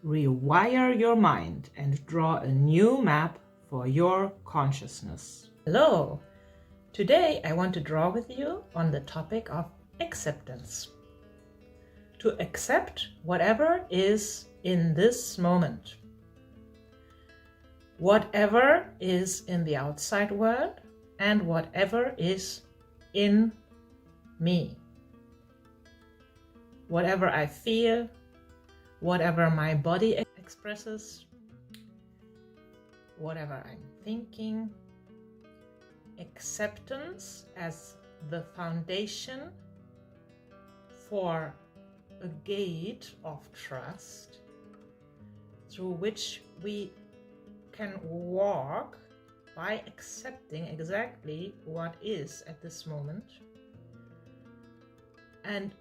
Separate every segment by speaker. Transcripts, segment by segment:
Speaker 1: Rewire your mind and draw a new map for your consciousness. Hello! Today I want to draw with you on the topic of acceptance. To accept whatever is in this moment. Whatever is in the outside world and whatever is in me. Whatever I feel, whatever my body expresses, whatever I'm thinking. Acceptance as the foundation for a gate of trust through which we can walk by accepting exactly what is at this moment and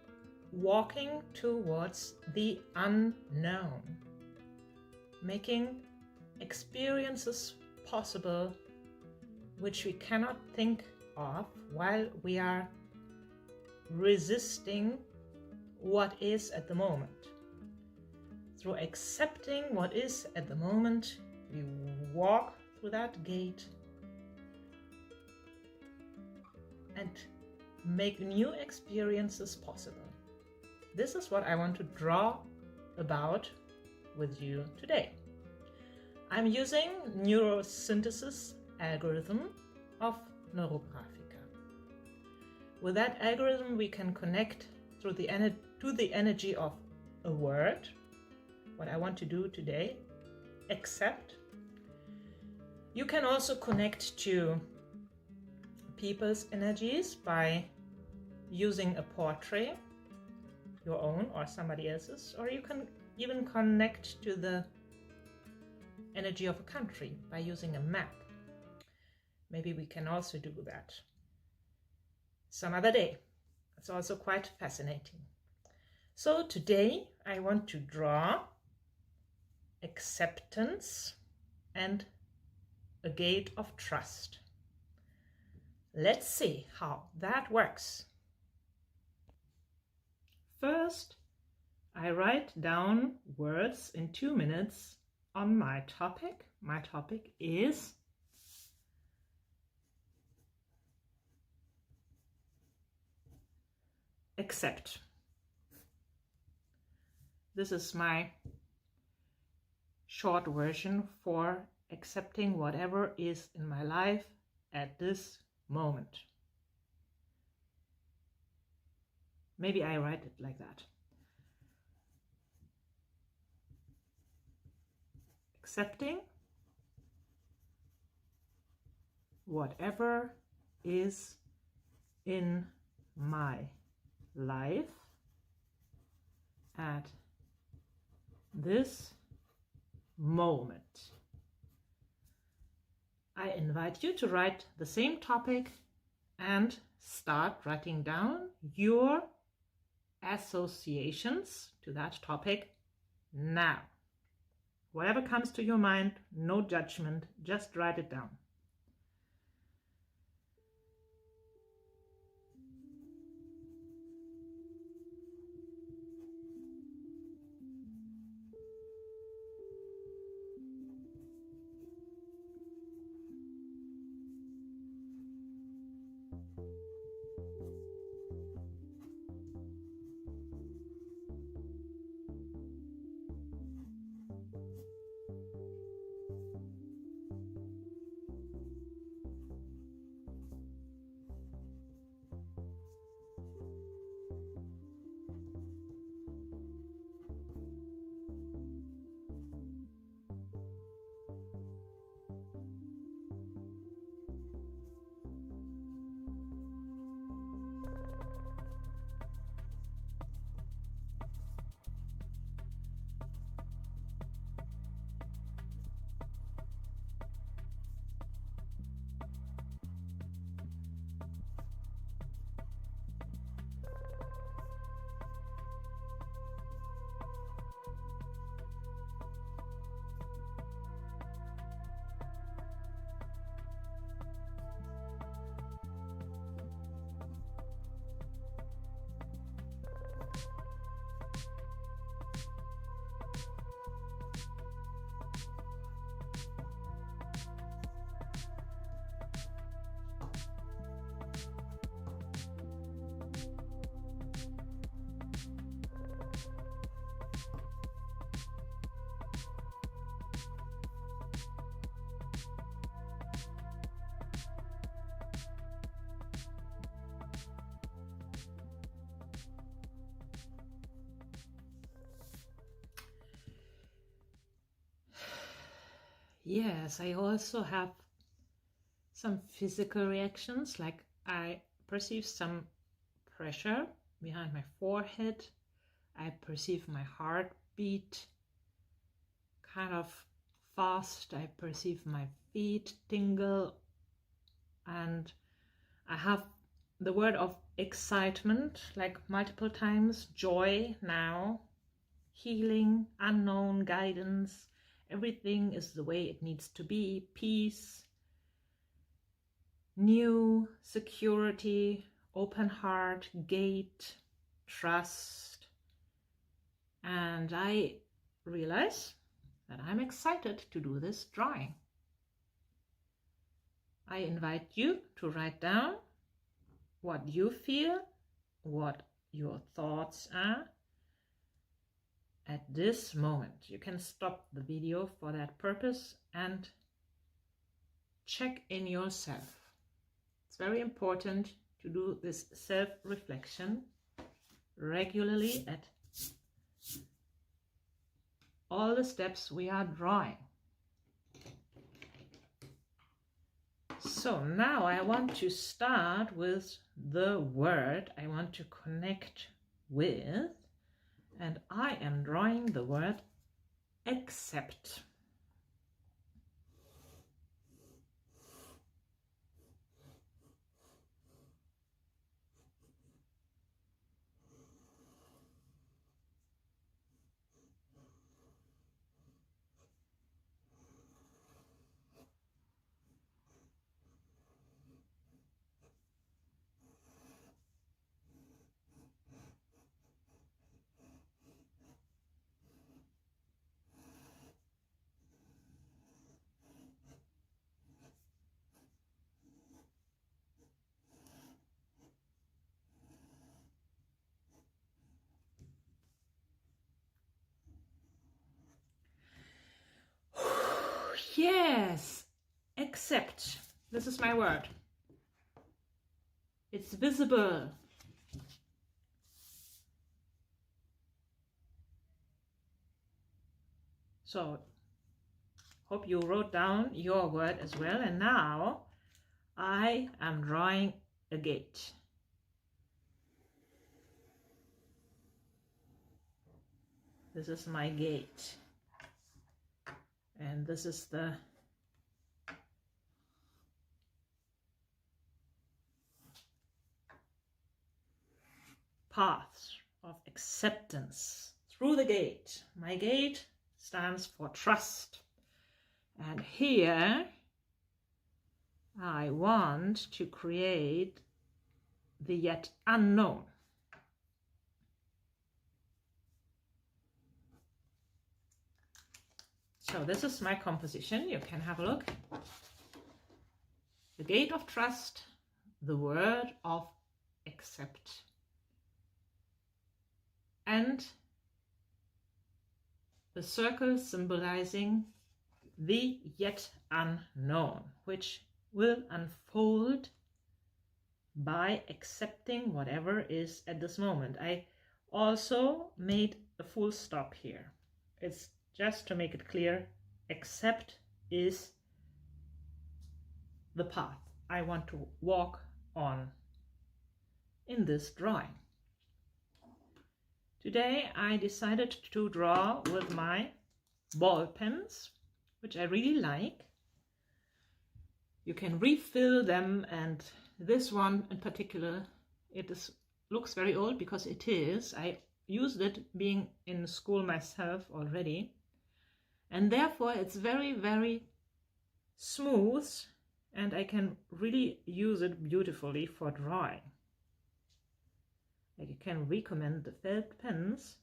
Speaker 1: walking towards the unknown, making experiences possible which we cannot think of while we are resisting what is at the moment. Through accepting what is at the moment, we walk through that gate and make new experiences possible. This is what I want to draw about with you today. I'm using neurosynthesis algorithm of Neurographica. With that algorithm, we can connect through to the energy of a word. What I want to do today, accept. You can also connect to people's energies by using a portrait, your own or somebody else's, or you can even connect to the energy of a country by using a map. Maybe we can also do that some other day. It's also quite fascinating. So today I want to draw acceptance and a gate of trust. Let's see how that works. First, I write down words in 2 minutes on my topic. My topic is accept. This is my short version for accepting whatever is in my life at this moment. Maybe I write it like that. Accepting whatever is in my life at this moment. I invite you to write the same topic and start writing down your associations to that topic now. Whatever comes to your mind, no judgment, just write it down. yes, I also have some physical reactions, like I perceive some pressure behind my forehead. I perceive my heartbeat kind of fast. I perceive my feet tingle, and I have the word of excitement like multiple times, joy now, healing, unknown, guidance. Everything is the way it needs to be, peace, new, security, open heart, gate, trust. And I realize that I'm excited to do this drawing. I invite you to write down what you feel, what your thoughts are at this moment. You can stop the video for that purpose and check in yourself. It's very important to do this self-reflection regularly at all the steps we are drawing. So now I want to start with the word I want to connect with, and I am drawing the word accept. Yes, accept. This is my word. It's visible. So, hope you wrote down your word as well. And now I am drawing a gate. This is my gate. And this is the path of acceptance through the gate. My gate stands for trust. And here I want to create the yet unknown. So this is my composition. You can have a look. The gate of trust, the word of accept, and the circle symbolizing the yet unknown, which will unfold by accepting whatever is at this moment. I also made a full stop here. It's just to make it clear, accept is the path I want to walk on in this drawing. Today I decided to draw with my ball pens, which I really like. You can refill them, and this one in particular, looks very old because it is. I used it being in school myself already, and therefore it's very, very smooth, and I can really use it beautifully for drawing. I can recommend the felt pens,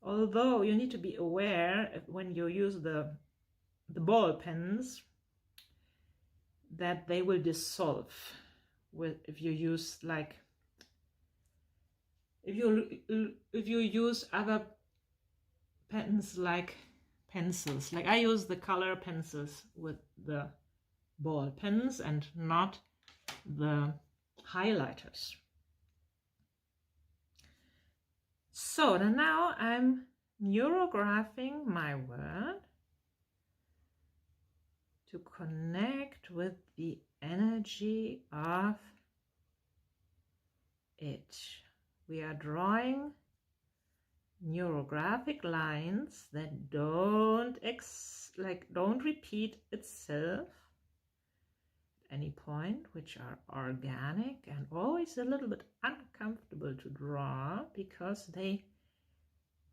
Speaker 1: although you need to be aware when you use the ball pens that they will dissolve if you use if you use other pens like pencils. Like I use the color pencils with the ball pens and not the highlighters. So now I'm neurographing my word, to connect with the energy of it. We are drawing neurographic lines that don't repeat itself at any point, which are organic and always a little bit uncomfortable to draw because they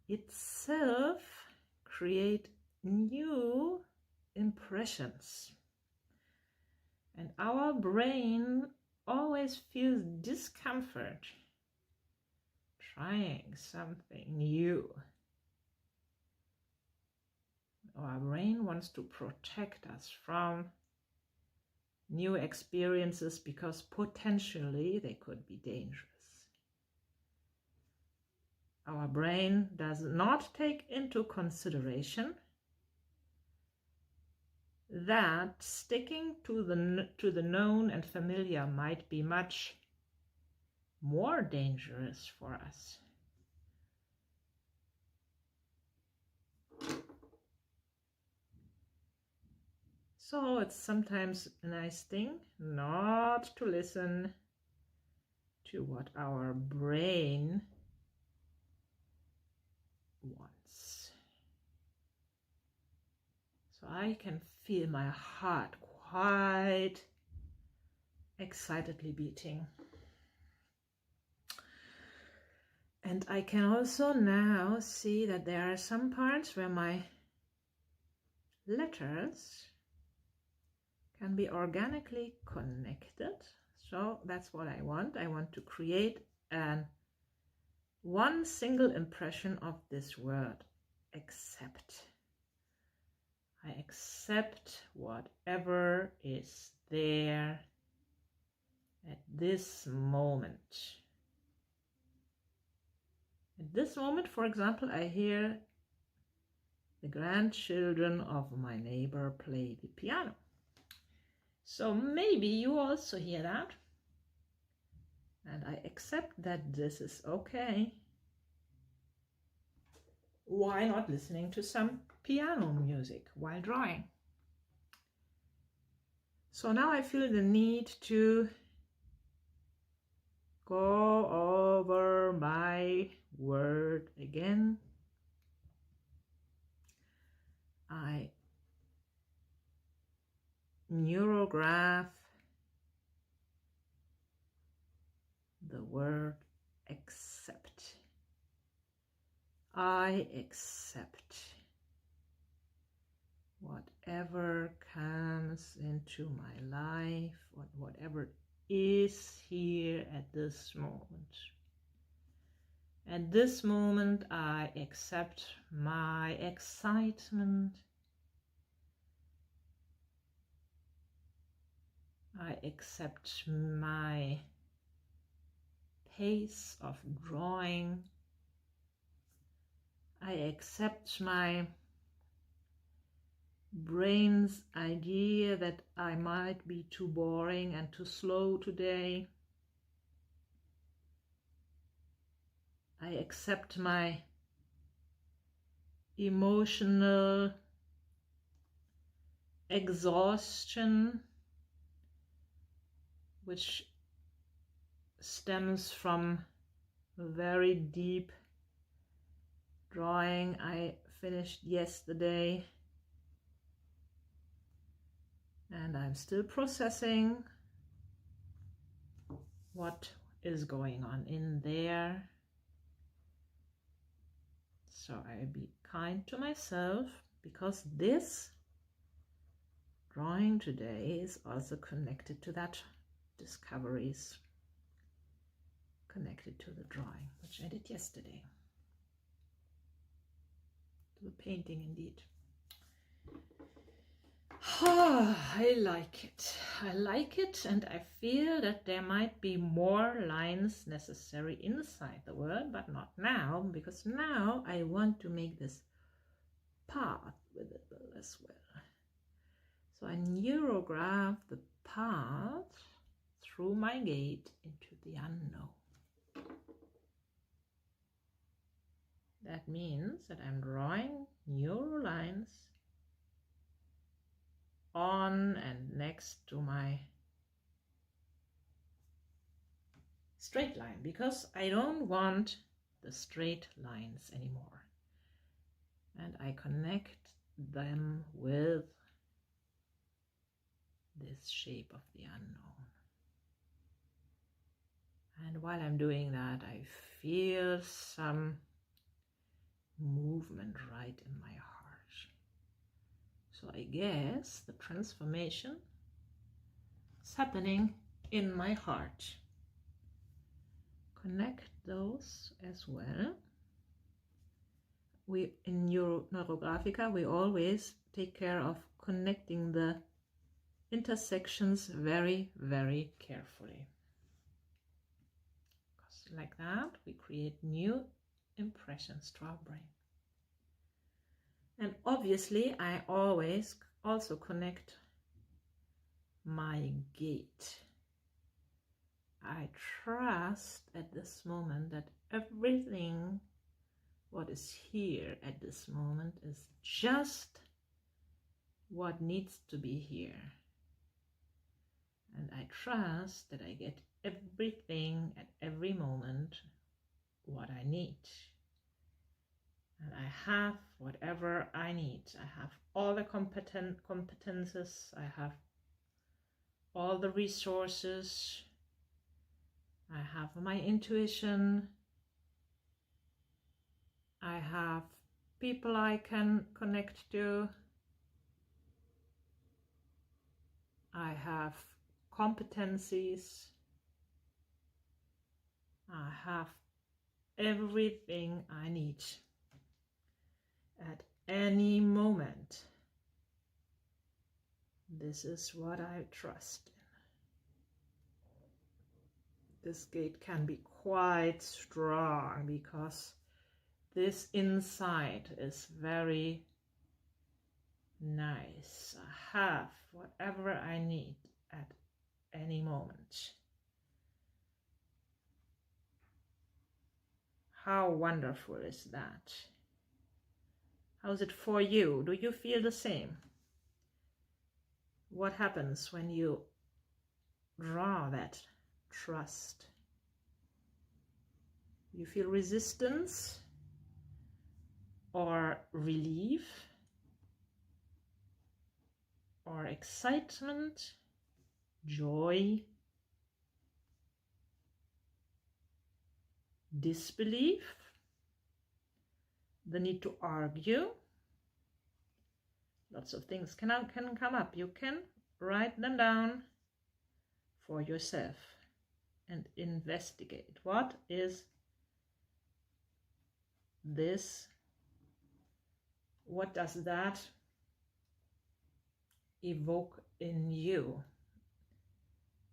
Speaker 1: itself create new impressions. And our brain always feels discomfort trying something new. Our brain wants to protect us from new experiences because potentially they could be dangerous. Our brain does not take into consideration that sticking to the known and familiar might be much more dangerous for us. So it's sometimes a nice thing not to listen to what our brain wants. So I can feel my heart quite excitedly beating. And I can also now see that there are some parts where my letters can be organically connected. So that's what I want. I want to create one single impression of this word, accept. I accept whatever is there at this moment. At this moment, for example, I hear the grandchildren of my neighbor play the piano. So maybe you also hear that. And I accept that this is okay. Why not listening to some piano music while drawing? So now I feel the need to go over my word again. I neurograph the word accept. I accept whatever comes into my life, whatever is here at this moment. At this moment, I accept my excitement. I accept my pace of drawing. I accept my brain's idea that I might be too boring and too slow today. I accept my emotional exhaustion, which stems from a very deep drawing I finished yesterday. And I'm still processing what is going on in there. So I'll be kind to myself, because this drawing today is also connected to that discoveries, connected to the drawing, which I did yesterday. To the painting, indeed. I like it. I like it, and I feel that there might be more lines necessary inside the word, but not now, because now I want to make this path visible as well. So I neurograph the path through my gate into the unknown. That means that I'm drawing neural lines on and next to my straight line, because I don't want the straight lines anymore. And I connect them with this shape of the unknown. And while I'm doing that, I feel some movement right in my heart. So I guess the transformation is happening in my heart. Connect those as well. We in Neurographica, we always take care of connecting the intersections very, very carefully. Because like that, we create new impressions to our brain. And obviously, I always also connect my gate. I trust at this moment that everything what is here at this moment is just what needs to be here. And I trust that I get everything at every moment what I need. And I have whatever I need. I have all the competences. I have all the resources. I have my intuition. I have people I can connect to. I have competencies. I have everything I need at any moment. This is what I trust in. This gate can be quite strong because this inside is very nice. I have whatever I need at any moment. How wonderful is that? How's it for you? Do you feel the same? What happens when you draw that trust? You feel resistance or relief or excitement, joy, disbelief, the need to argue. Lots of things can come up. You can write them down for yourself and investigate. What is this? What does that evoke in you?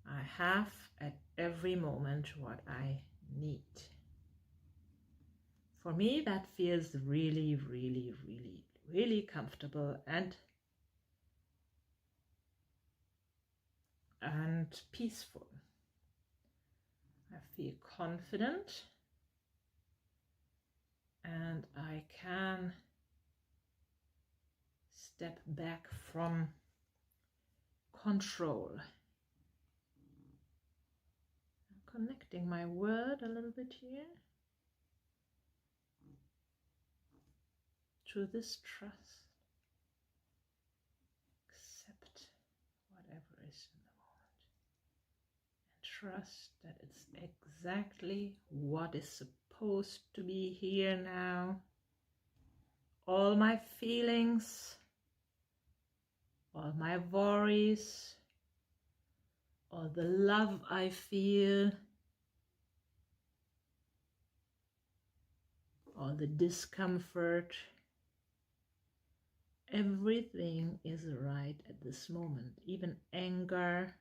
Speaker 1: I have at every moment what I need. For me, that feels really, really, really, really comfortable and peaceful. I feel confident and I can step back from control. I'm connecting my word a little bit here to this trust. Accept whatever is in the moment and trust that it's exactly what is supposed to be here now. All my feelings, all my worries, all the love I feel, all the discomfort, everything is right at this moment, even anger,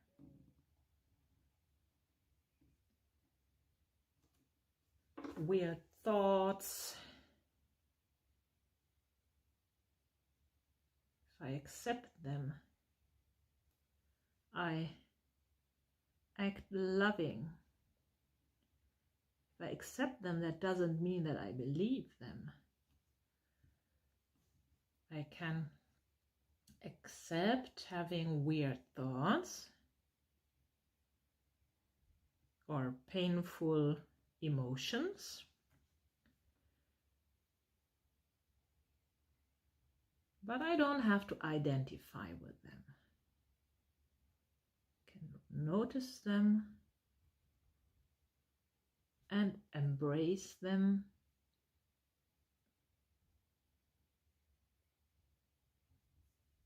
Speaker 1: weird thoughts. If I accept them, I act loving. If I accept them, that doesn't mean that I believe them. I can Accept having weird thoughts or painful emotions. But I don't have to identify with them. I can notice them and embrace them.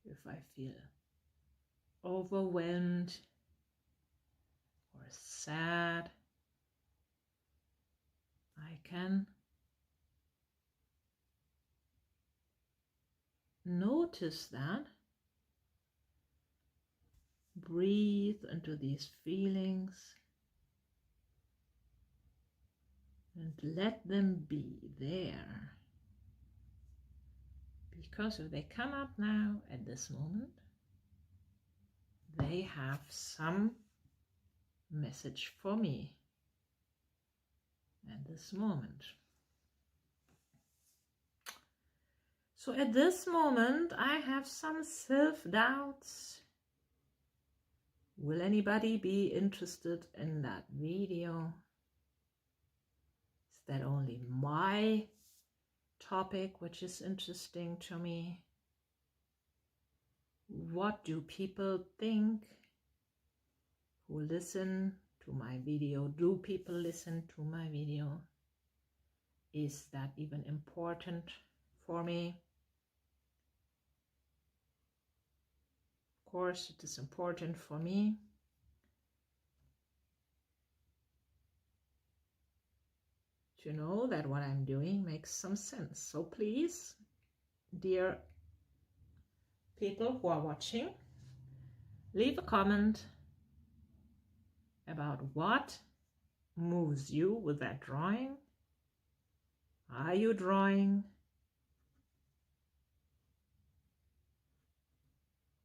Speaker 1: If I feel overwhelmed or sad, I can notice that, breathe into these feelings and let them be there. Because if they come up now at this moment, they have some message for me at this moment. So at this moment, I have some self-doubts. Will anybody be interested in that video? Is that only my topic which is interesting to me? What do people think who listen to my video? Do people listen to my video? Is that even important for me? Of course, it is important for me. To know that what I'm doing makes some sense. So please, dear people who are watching, leave a comment about what moves you with that drawing. Are you drawing?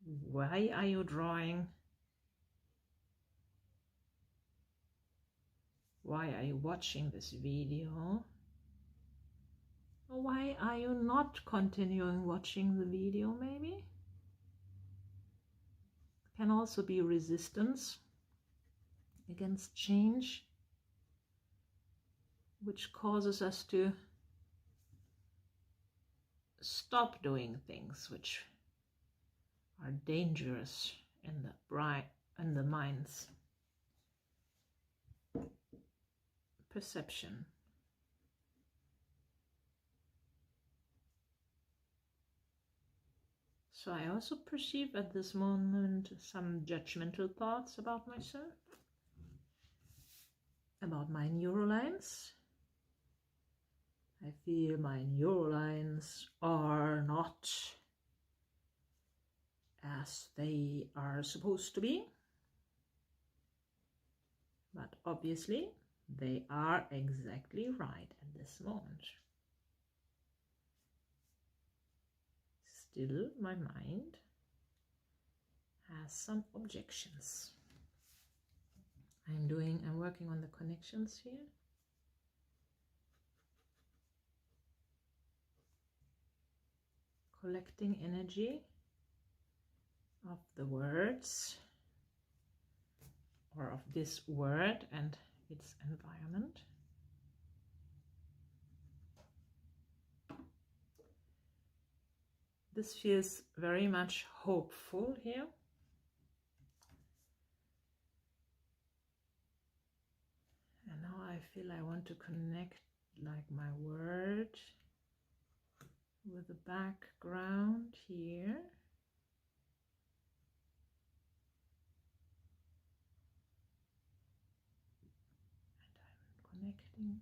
Speaker 1: Why are you drawing? Why are you watching this video? Or why are you not continuing watching the video maybe? Can also be resistance against change, which causes us to stop doing things which are dangerous in the mind's perception. So I also perceive at this moment some judgmental thoughts about myself, about my neurolines. I feel my neurolines are not as they are supposed to be, but obviously they are exactly right at this moment. Still, my mind has some objections. I'm working on the connections here. Collecting energy of the words or of this word and its environment. This feels very much hopeful here. And now I feel I want to connect like my word with the background here. And I'm connecting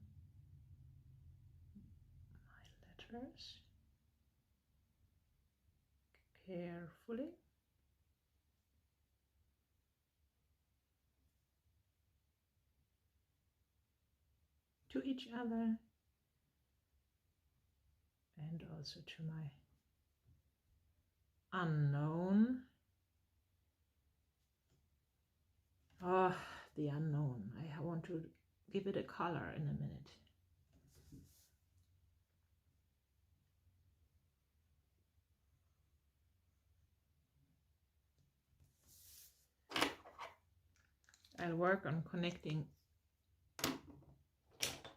Speaker 1: my letters carefully. To each other and also to my unknown. Oh, the unknown. I want to give it a color in a minute. I'll work on connecting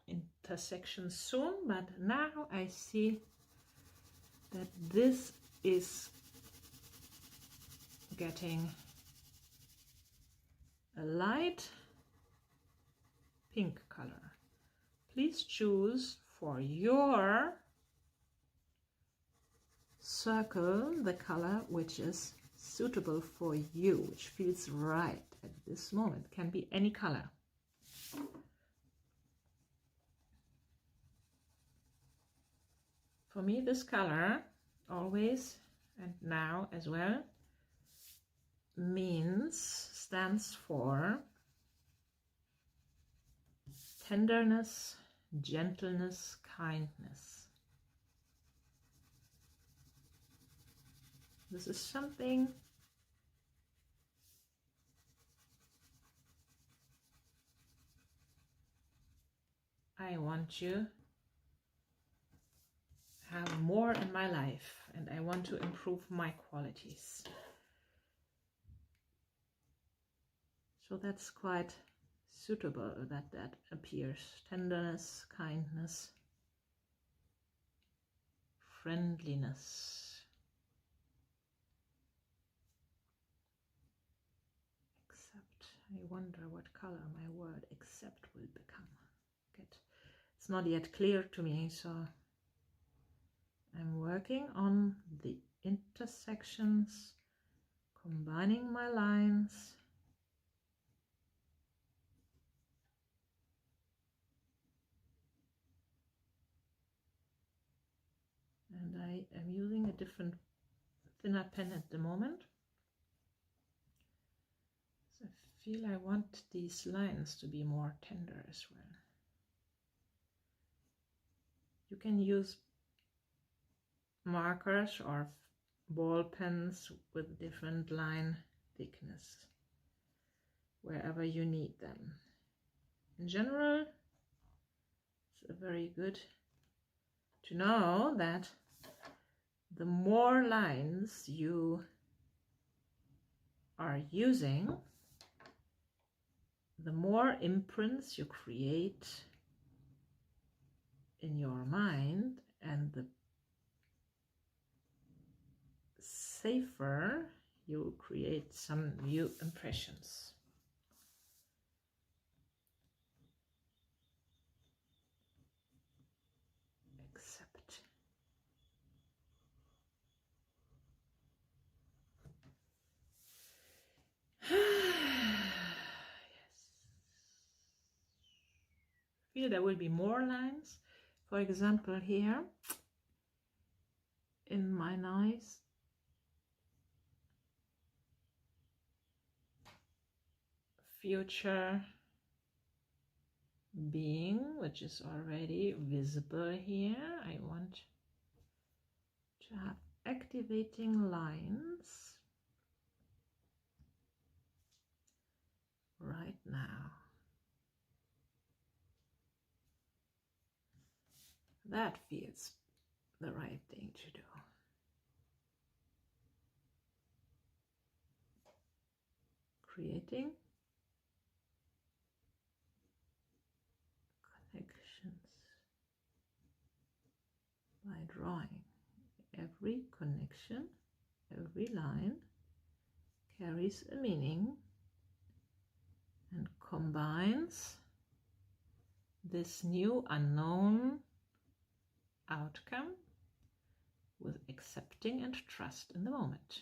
Speaker 1: intersections soon, but now I see that this is getting a light pink color. Please choose for your circle the color which is suitable for you, which feels right at this moment. Can be any color. For me, this color always and now as well stands for tenderness, gentleness, kindness. This is something I want to have more in my life, and I want to improve my qualities. So that's quite suitable that that appears. Tenderness, kindness, friendliness. I wonder what color my word accept will become. It's not yet clear to me, so I'm working on the intersections, combining my lines. And I am using a different thinner pen at the moment. So I feel I want these lines to be more tender as well. You can use markers or ball pens with different line thickness wherever you need them. In general, it's very good to know that the more lines you are using, the more imprints you create in your mind, and the safer you create some new impressions. Accept. Yes. Feel there will be more lines. For example, here in my nice future being, which is already visible here, I want to have activating lines right now. That feels the right thing to do. Creating connections by drawing. Every connection, every line carries a meaning and combines this new unknown outcome with accepting and trust in the moment.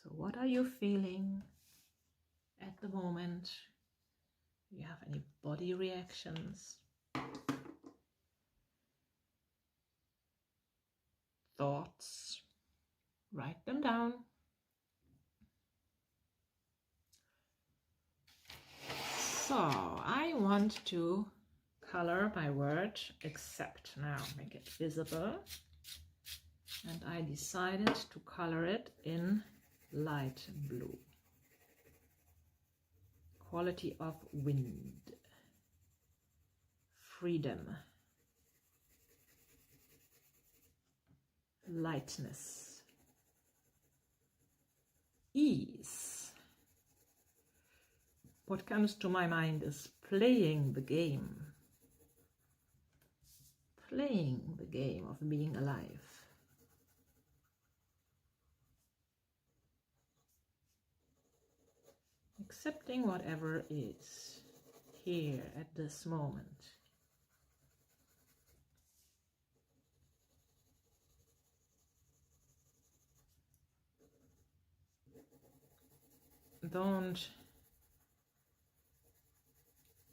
Speaker 1: So what are you feeling at the moment? Do you have any body reactions? Thoughts? Write them down. So I want to color my word accept now, make it visible. And I decided to color it in light blue. quality of wind, freedom, lightness, ease. What comes to my mind is playing the game of being alive. Accepting whatever is here at this moment.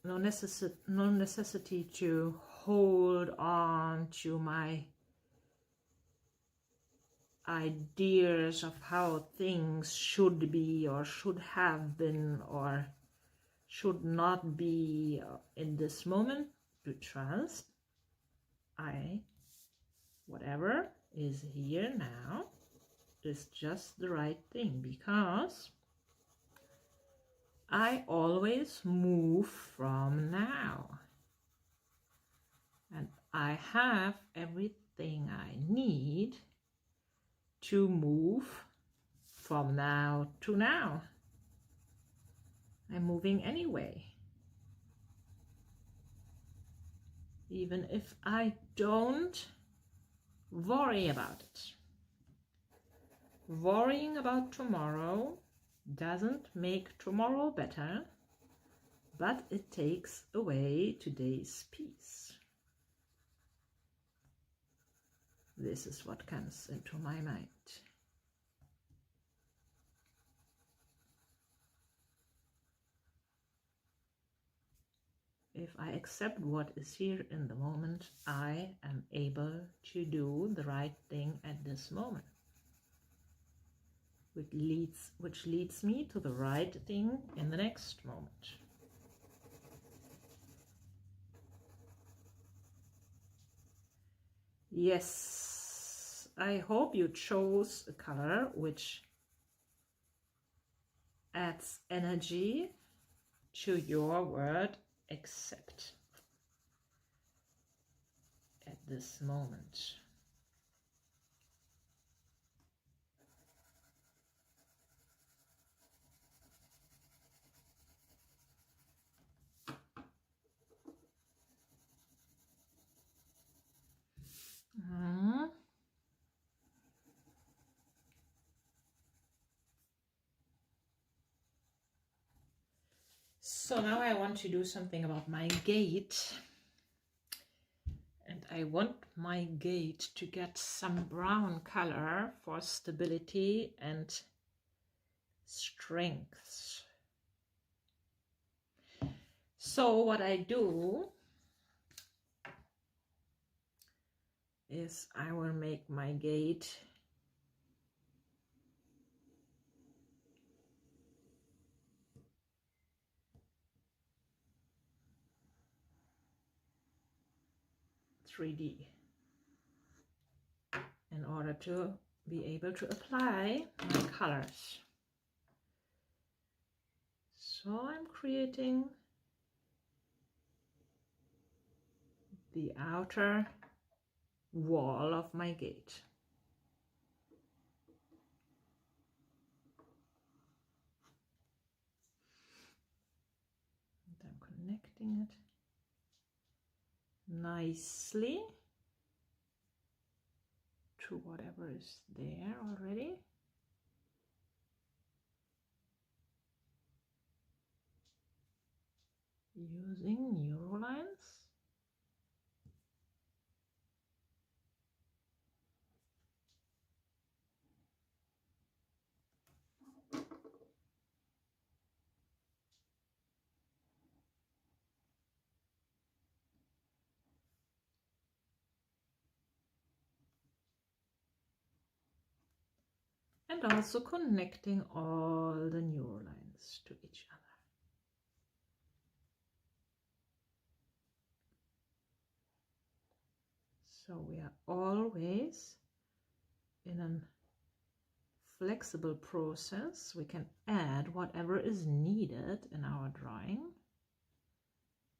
Speaker 1: No necessity to hold on to my ideas of how things should be or should have been or should not be in this moment. To trust whatever is here now is just the right thing, because I always move from now, and I have everything I need to move from now to now. I'm moving anyway, even if I don't worry about it. Worrying about tomorrow doesn't make tomorrow better, but it takes away today's peace. This is what comes into my mind. If I accept what is here in the moment, I am able to do the right thing at this moment, which leads me to the right thing in the next moment. Yes, I hope you chose a color which adds energy to your word accept at this moment. So now I want to do something about my gate, and I want my gate to get some brown color for stability and strength. So what I do is I will make my gate (3D) in order to be able to apply my colors. So I'm creating the outer wall of my gate. And I'm connecting it nicely to whatever is there already. Using neurolines. And also connecting all the neurolines to each other. So we are always in a flexible process. We can add whatever is needed in our drawing.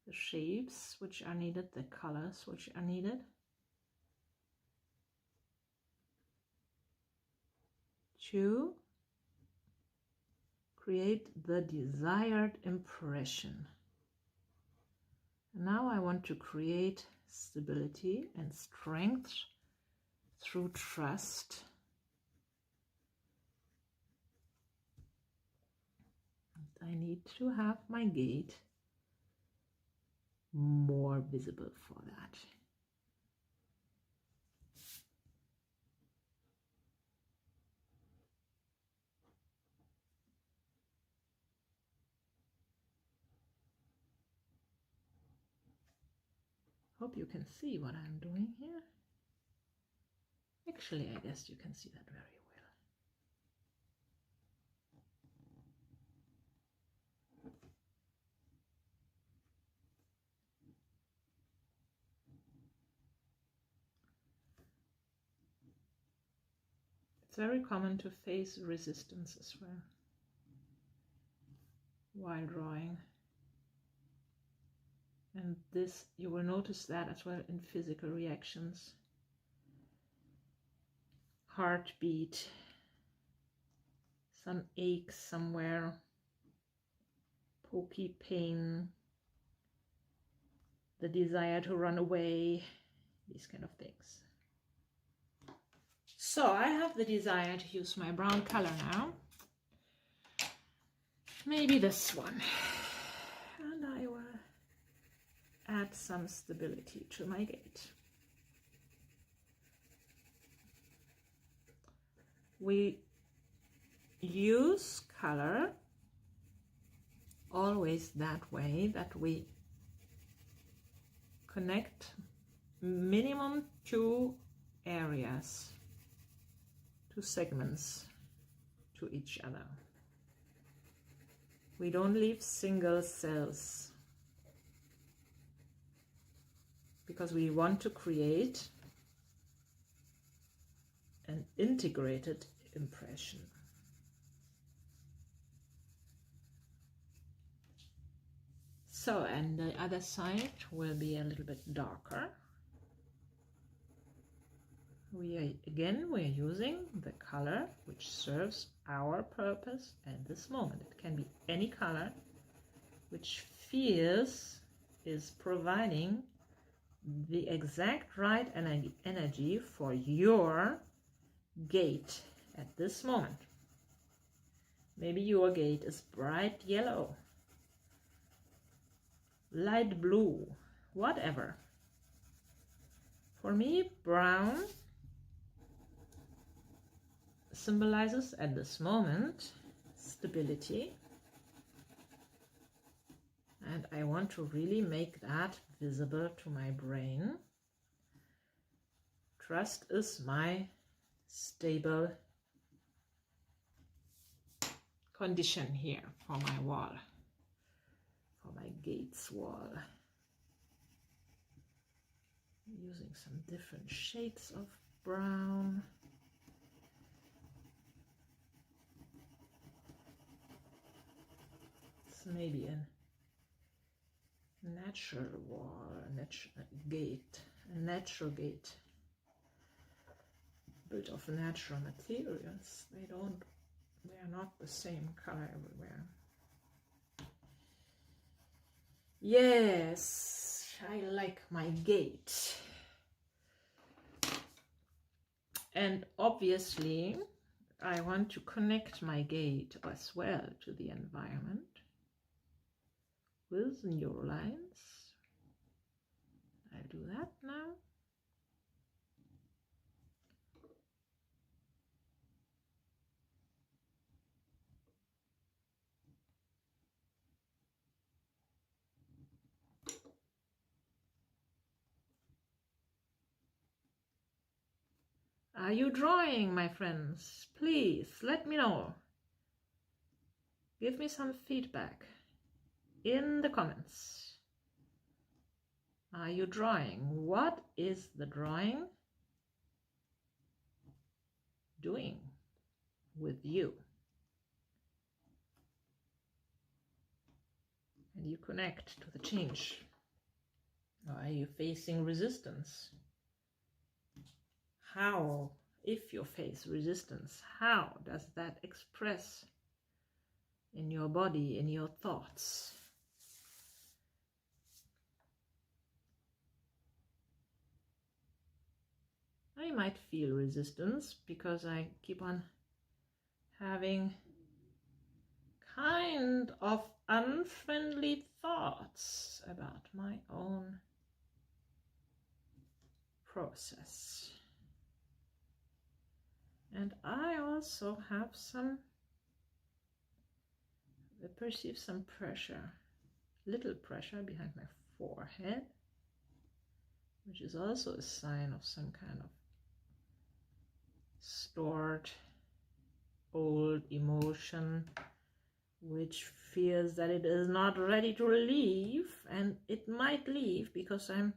Speaker 1: The shapes which are needed, the colors which are needed. To create the desired impression. Now I want to create stability and strength through trust. And I need to have my gate more visible for that. Hope you can see what I'm doing here. Actually, I guess you can see that very well. It's very common to face resistance as well while drawing. And this, you will notice that as well in physical reactions. Heartbeat, some ache somewhere, pokey pain, the desire to run away, these kind of things. So I have the desire to use my brown color now. Maybe this one. And I will add some stability to my gate. We use color always that way, that we connect minimum 2 areas, 2 segments to each other. We don't leave single cells because we want to create an integrated impression. So, and the other side will be a little bit darker. We're using the color which serves our purpose at this moment. It can be any color which feels is providing the exact right energy for your gate at this moment. Maybe your gate is bright yellow, light blue, whatever. For me, brown symbolizes at this moment stability, and I want to really make that visible to my brain. Trust is my stable condition here for my wall, for my gates wall. Using some different shades of brown. It's maybe a natural wall, a natural gate, built of natural materials. They are not the same color everywhere. Yes, I like my gate. And obviously, I want to connect my gate as well to the environment with neurolines. I'll do that now. Are you drawing, my friends? Please let me know. Give me some feedback in the comments. Are you drawing? What is the drawing doing? with you. And you connect to the change. Or are you facing resistance? How, if you face resistance, how does that express in your body, in your thoughts? I might feel resistance because I keep on having kind of unfriendly thoughts about my own process. And I also have I perceive some pressure, little pressure behind my forehead, which is also a sign of some kind of stored old emotion, which feels that it is not ready to leave, and it might leave because it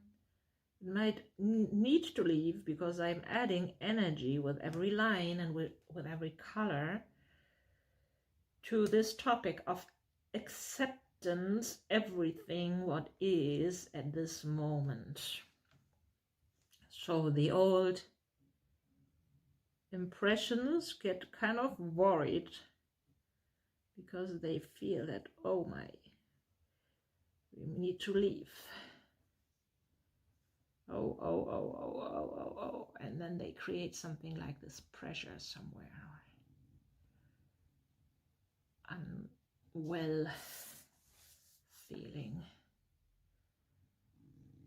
Speaker 1: might need to leave because I'm adding energy with every line and with every color to this topic of acceptance, everything what is at this moment. So the old impressions get kind of worried because they feel that, oh my, we need to leave. Oh, and then they create something like this pressure somewhere. Unwell feeling.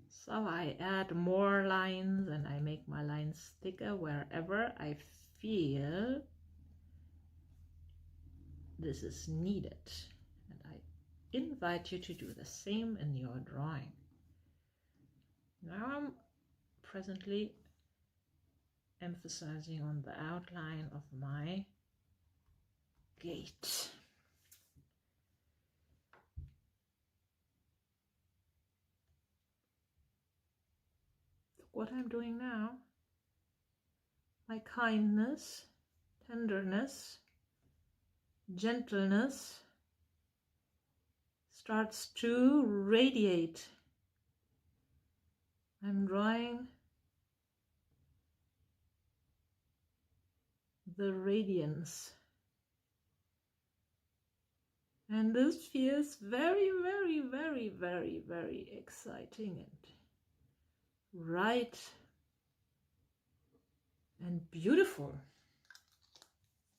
Speaker 1: So I add more lines and I make my lines thicker wherever I feel this is needed. And I invite you to do the same in your drawing. Now I'm presently emphasizing on the outline of my gate. What I'm doing now, my kindness, tenderness, gentleness starts to radiate. I'm drawing the radiance. And this feels very, very, very, very, very exciting and right and beautiful.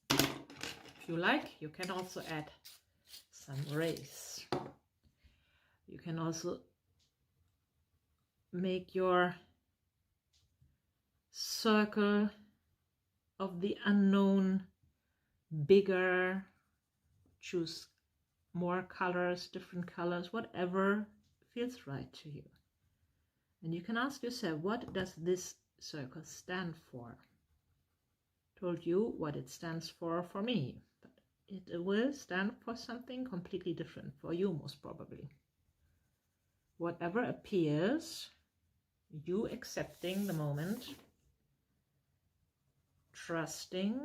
Speaker 1: If you like, you can also add some rays. You can also make your circle of the unknown bigger, choose more colors, different colors, whatever feels right to you. And you can ask yourself, what does this circle stand for? Told you what it stands for me, but it will stand for something completely different for you, most probably. Whatever appears, you accepting the moment, trusting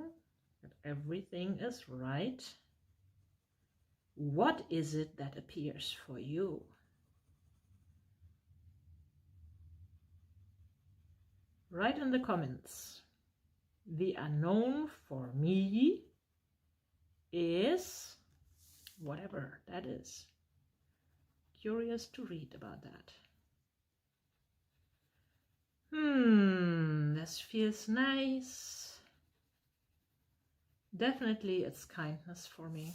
Speaker 1: that everything is right. What is it that appears for you? Write in the comments. The unknown for me is whatever that is. Curious to read about that. This feels nice. Definitely it's kindness for me.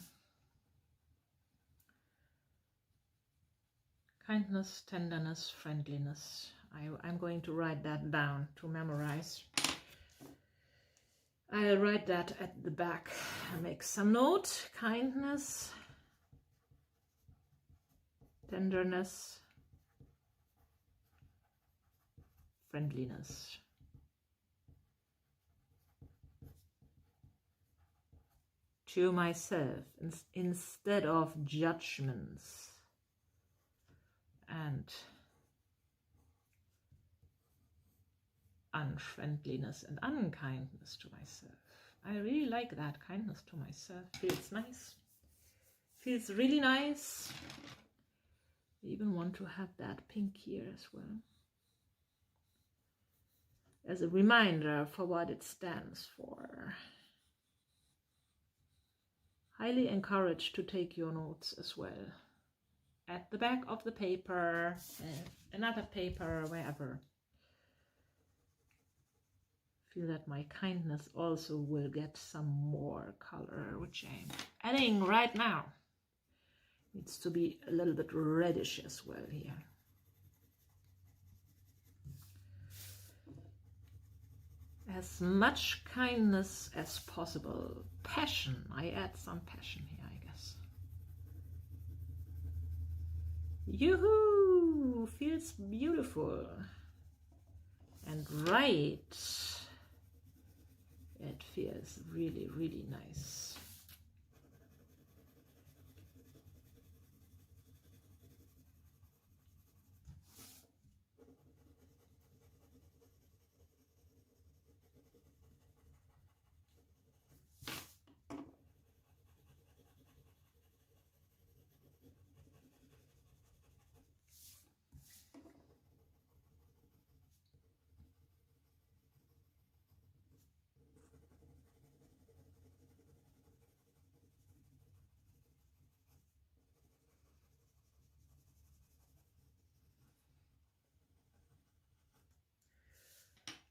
Speaker 1: Kindness, tenderness, friendliness. I'm going to write that down to memorize. I'll write that at the back. I'll make some note. Kindness, tenderness, friendliness. To myself instead of judgments and unfriendliness and unkindness to myself. I really like that, kindness to myself. Feels nice. Feels really nice. I even want to have that pink here as well, as a reminder for what it stands for. Highly encouraged to take your notes as well. At the back of the paper, another paper, wherever. Feel that my kindness also will get some more color, which I'm adding right now. Needs to be a little bit reddish as well here. As much kindness as possible. Passion. I add some passion here, I guess. Yoo-hoo! Feels beautiful. And right. It feels really, really nice.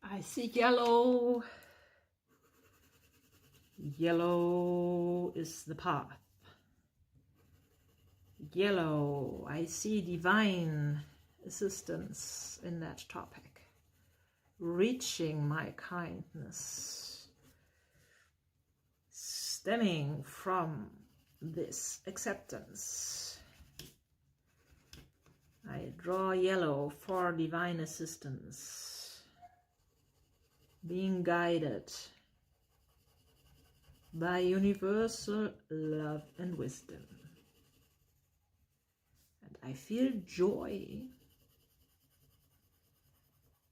Speaker 1: I see yellow. Yellow is the path. Yellow. I see divine assistance in that topic. Reaching my kindness. Stemming from this acceptance. I draw yellow for divine assistance. Being guided by universal love and wisdom. And I feel joy.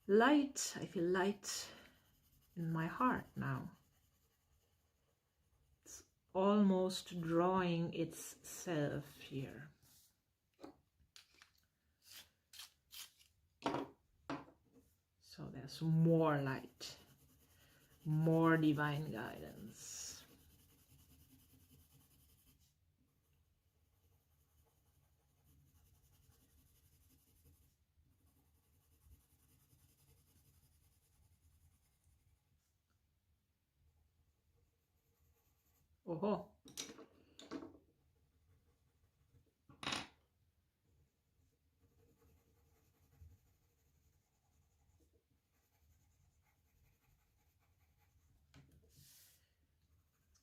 Speaker 1: Light. I feel light in my heart now. It's almost drawing itself here. So there's more light, more divine guidance. Oh.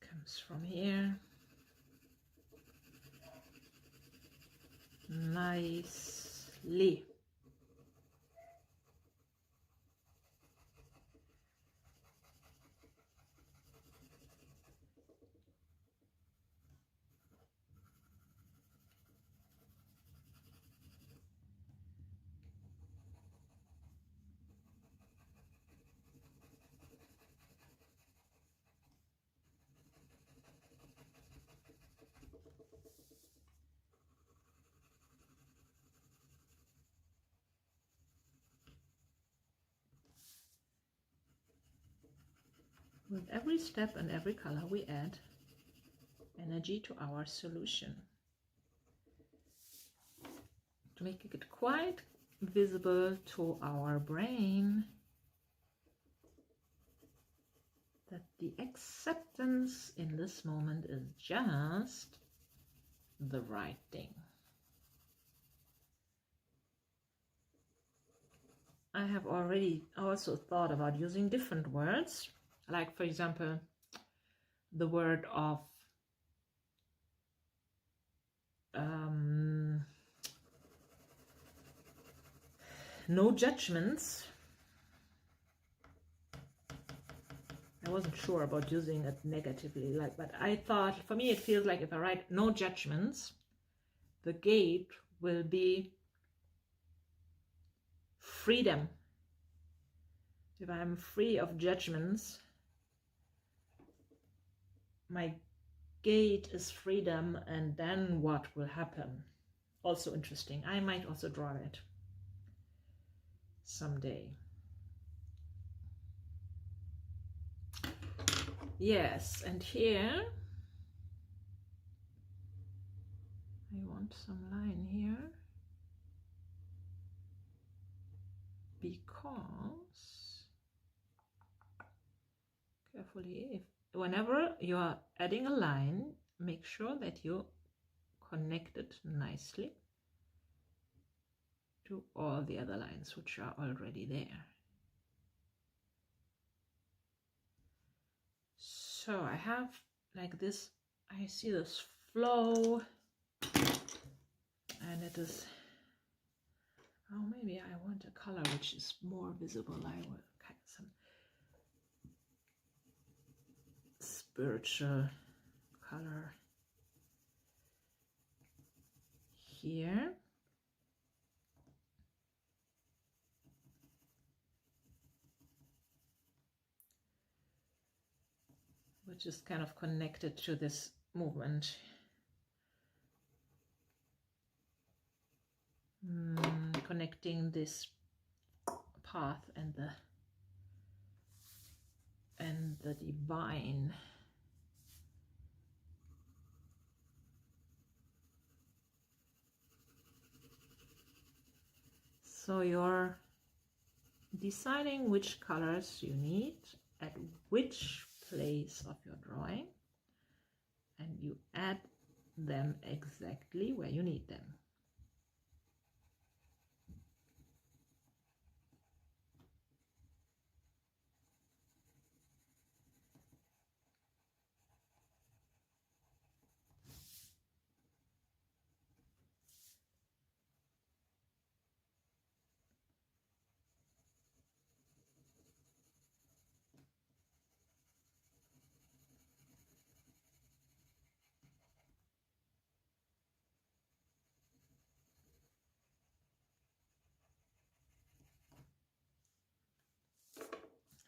Speaker 1: Comes from here. Nicely. With every step and every color, we add energy to our solution to make it quite visible to our brain that the acceptance in this moment is just the right thing. I have already also thought about using different words, like for example the word of no judgments. I wasn't sure about using it negatively, but I thought, for me it feels like if I write no judgments, the gate will be freedom. If I'm free of judgments, my gate is freedom, and then what will happen? Also interesting. I might also draw it someday. Yes, and here I want some line here because carefully, if whenever you are adding a line, make sure that you connect it nicely to all the other lines which are already there. So I have like this, I see this flow, and it is, oh, maybe I want a color which is more visible. I will kind of some spiritual color here. Which is kind of connected to this movement. Connecting this path and the divine. So you're deciding which colors you need at which place of your drawing, and you add them exactly where you need them.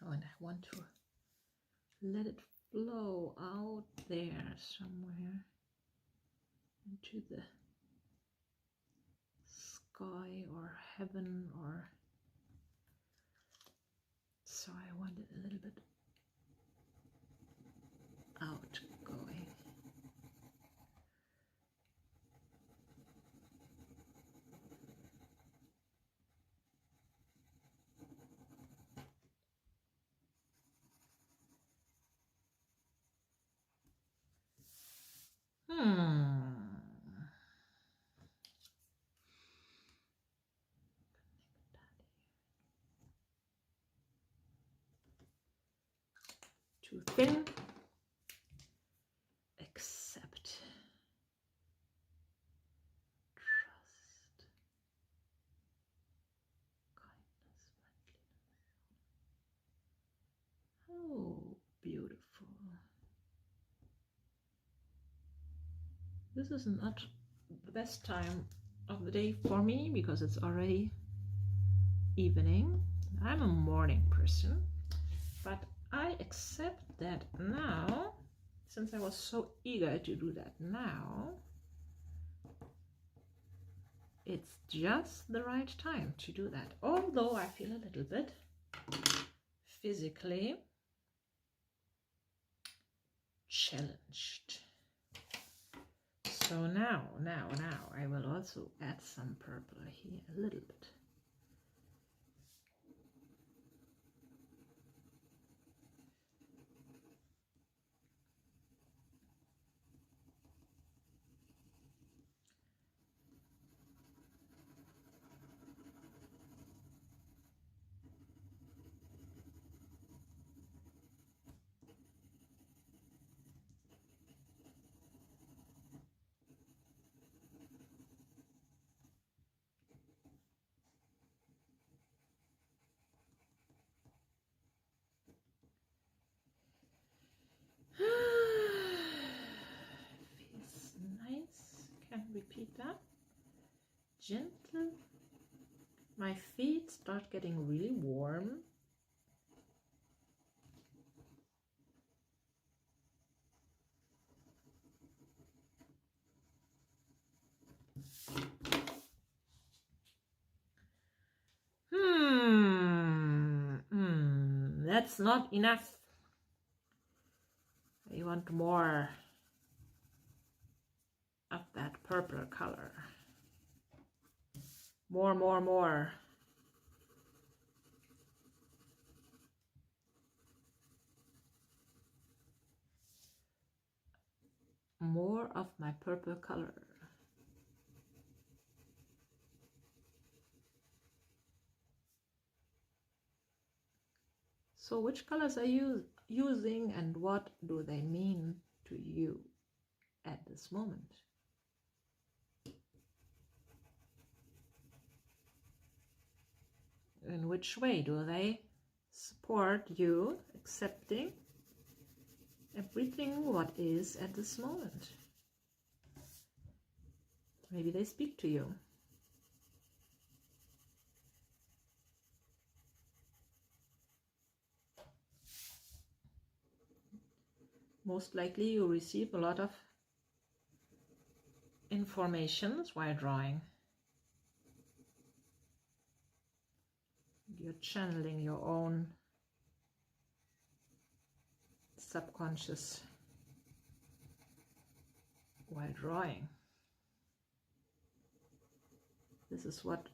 Speaker 1: Oh, and I want to let it flow out there somewhere into the sky or heaven, or so I want it a little bit outgoing. Too thin. Accept. Trust. Kindness. Oh, beautiful. This is not the best time of the day for me because it's already evening. I'm a morning person, but I accept that now, since I was so eager to do that now, it's just the right time to do that. Although I feel a little bit physically challenged. So now I will also add some purple here, a little bit. Feels nice. Can repeat that. Gentle. My feet start getting really warm. That's not enough. I want more of that purple color. More, more, more. More of my purple color. So which colors are you using and what do they mean to you at this moment? In which way do they support you accepting everything what is at this moment? Maybe they speak to you. Most likely you receive a lot of informations while drawing. You're channeling your own subconscious while drawing. This is what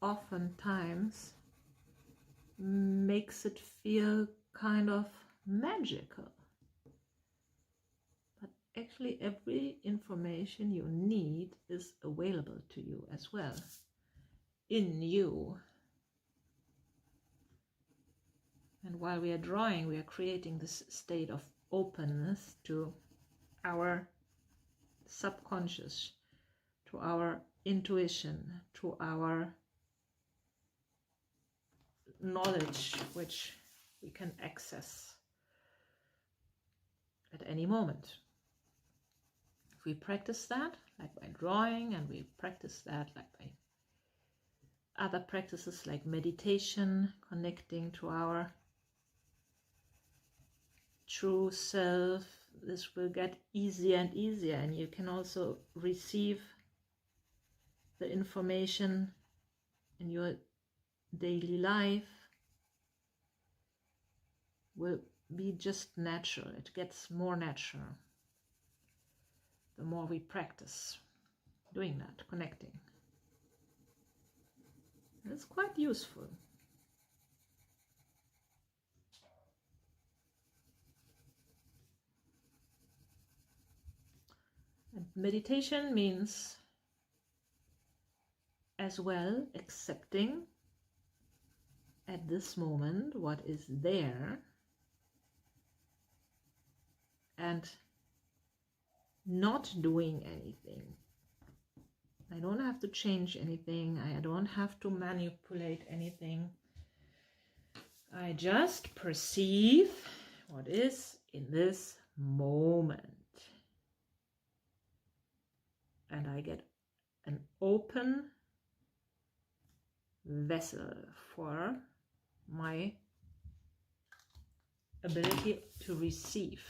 Speaker 1: oftentimes makes it feel kind of magical. But actually every information you need is available to you as well, in you. And while we are drawing, we are creating this state of openness to our subconscious, to our intuition, to our knowledge, which we can access at any moment. If we practice that, like by drawing, and we practice that like by other practices like meditation, connecting to our true self, this will get easier and easier, and you can also receive the information in your daily life will be just natural. It gets more natural the more we practice doing that, connecting. It's quite useful. And meditation means as well accepting at this moment what is there and not doing anything. I don't have to change anything. I don't have to manipulate anything. I just perceive what is in this moment. And I get an open vessel for my ability to receive.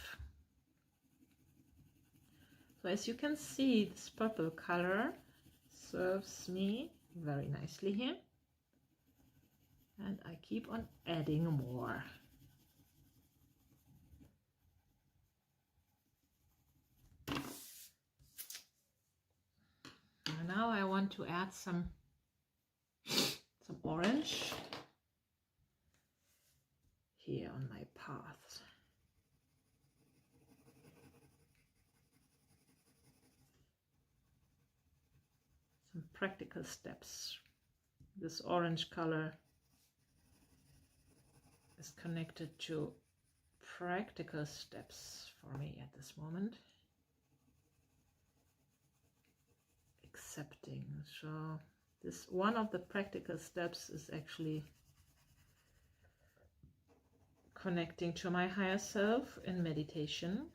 Speaker 1: So as you can see, this purple color serves me very nicely here. And I keep on adding more. And now I want to add some orange here on my path. Some practical steps. This orange color is connected to practical steps for me at this moment. Accepting. So this one of the practical steps is actually connecting to my higher self in meditation,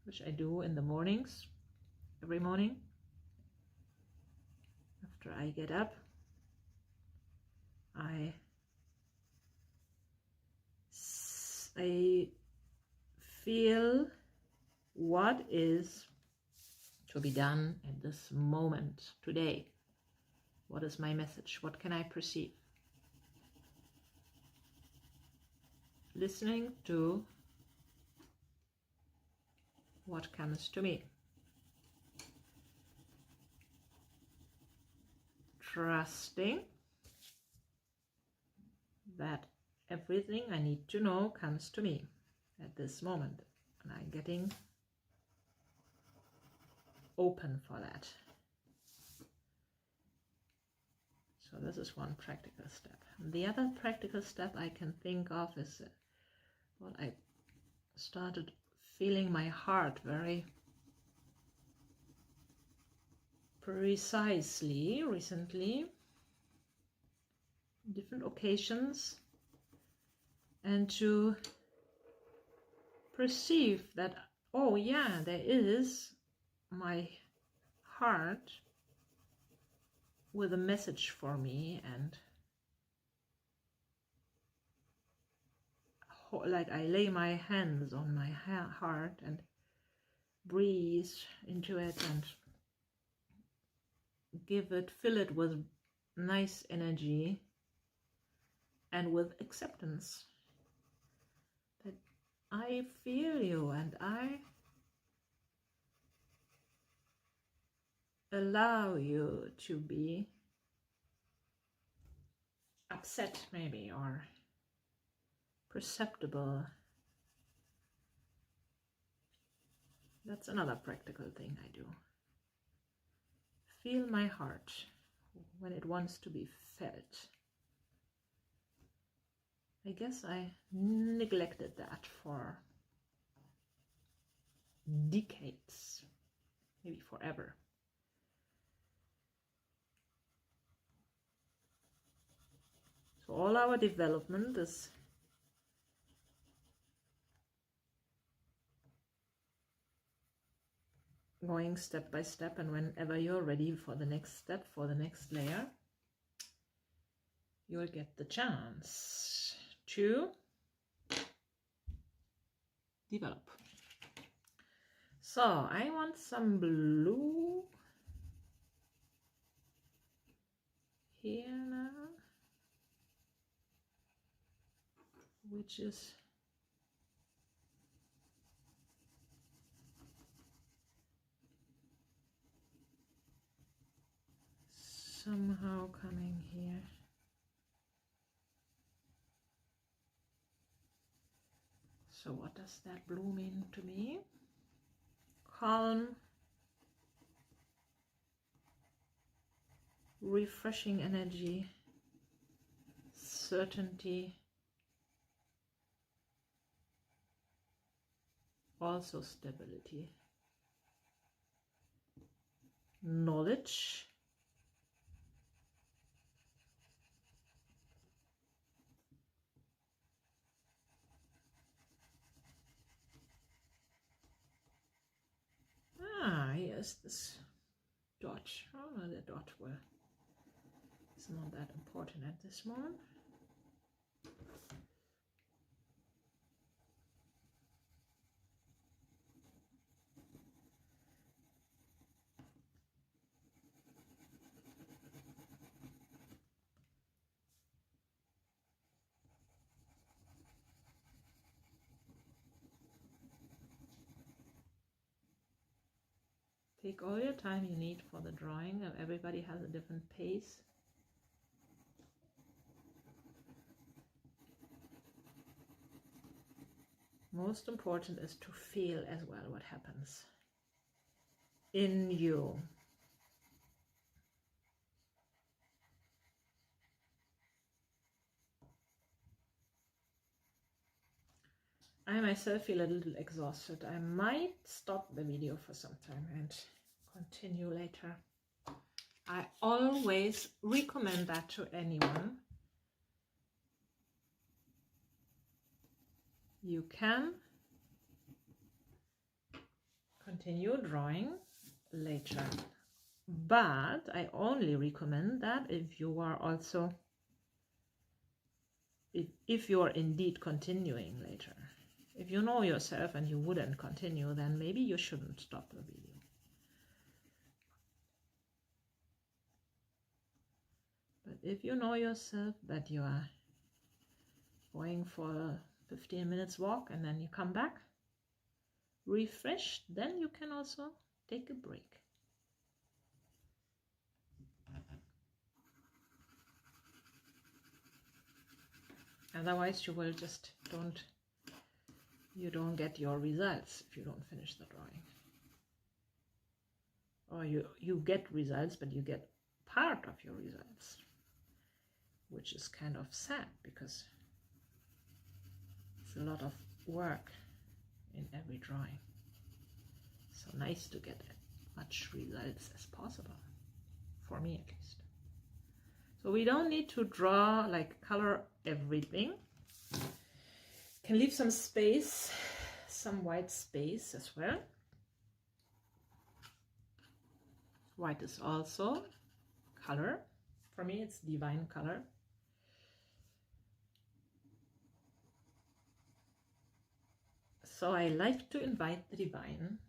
Speaker 1: which I do in the mornings, every morning. After I get up, I feel what is to be done at this moment today. What is my message? What can I perceive? listening to what comes to me. Trusting that everything I need to know comes to me at this moment, and I'm getting open for that. So this is one practical step. The other practical step I can think of is what I started feeling my heart very precisely recently, different occasions, and to perceive that, oh yeah, there is my heart with a message for me, and like I lay my hands on my heart and breathe into it and fill it with nice energy and with acceptance that I feel you and I allow you to be upset maybe, or perceptible. That's another practical thing I do. Feel my heart when it wants to be felt. I guess I neglected that for decades, maybe forever. So all our development is going step by step, and whenever you're ready for the next step, for the next layer, you'll get the chance to develop. So I want some blue here now, which is somehow coming here. So what does that blue mean to me? Calm, refreshing energy, certainty, also stability, knowledge, here's this dot. Oh, the dot is not that important at this moment. Take all your time you need for the drawing. Everybody has a different pace. Most important is to feel as well what happens in you. I myself feel a little exhausted. I might stop the video for some time and continue later. I always recommend that to anyone. You can continue drawing later, but I only recommend that if you are also, if you are indeed continuing later. If you know yourself and you wouldn't continue, then maybe you shouldn't stop the video. But if you know yourself that you are going for 15 minutes walk, and then you come back refreshed. Then you can also take a break. Otherwise you will just you don't get your results if you don't finish the drawing. Or you get results, but you get part of your results, which is kind of sad because it's a lot of work in every drawing. So nice to get as much results as possible, for me at least. So we don't need to draw, like color everything. Can leave some space, some white space as well. White is also color. For me, it's divine color. So I like to invite the divine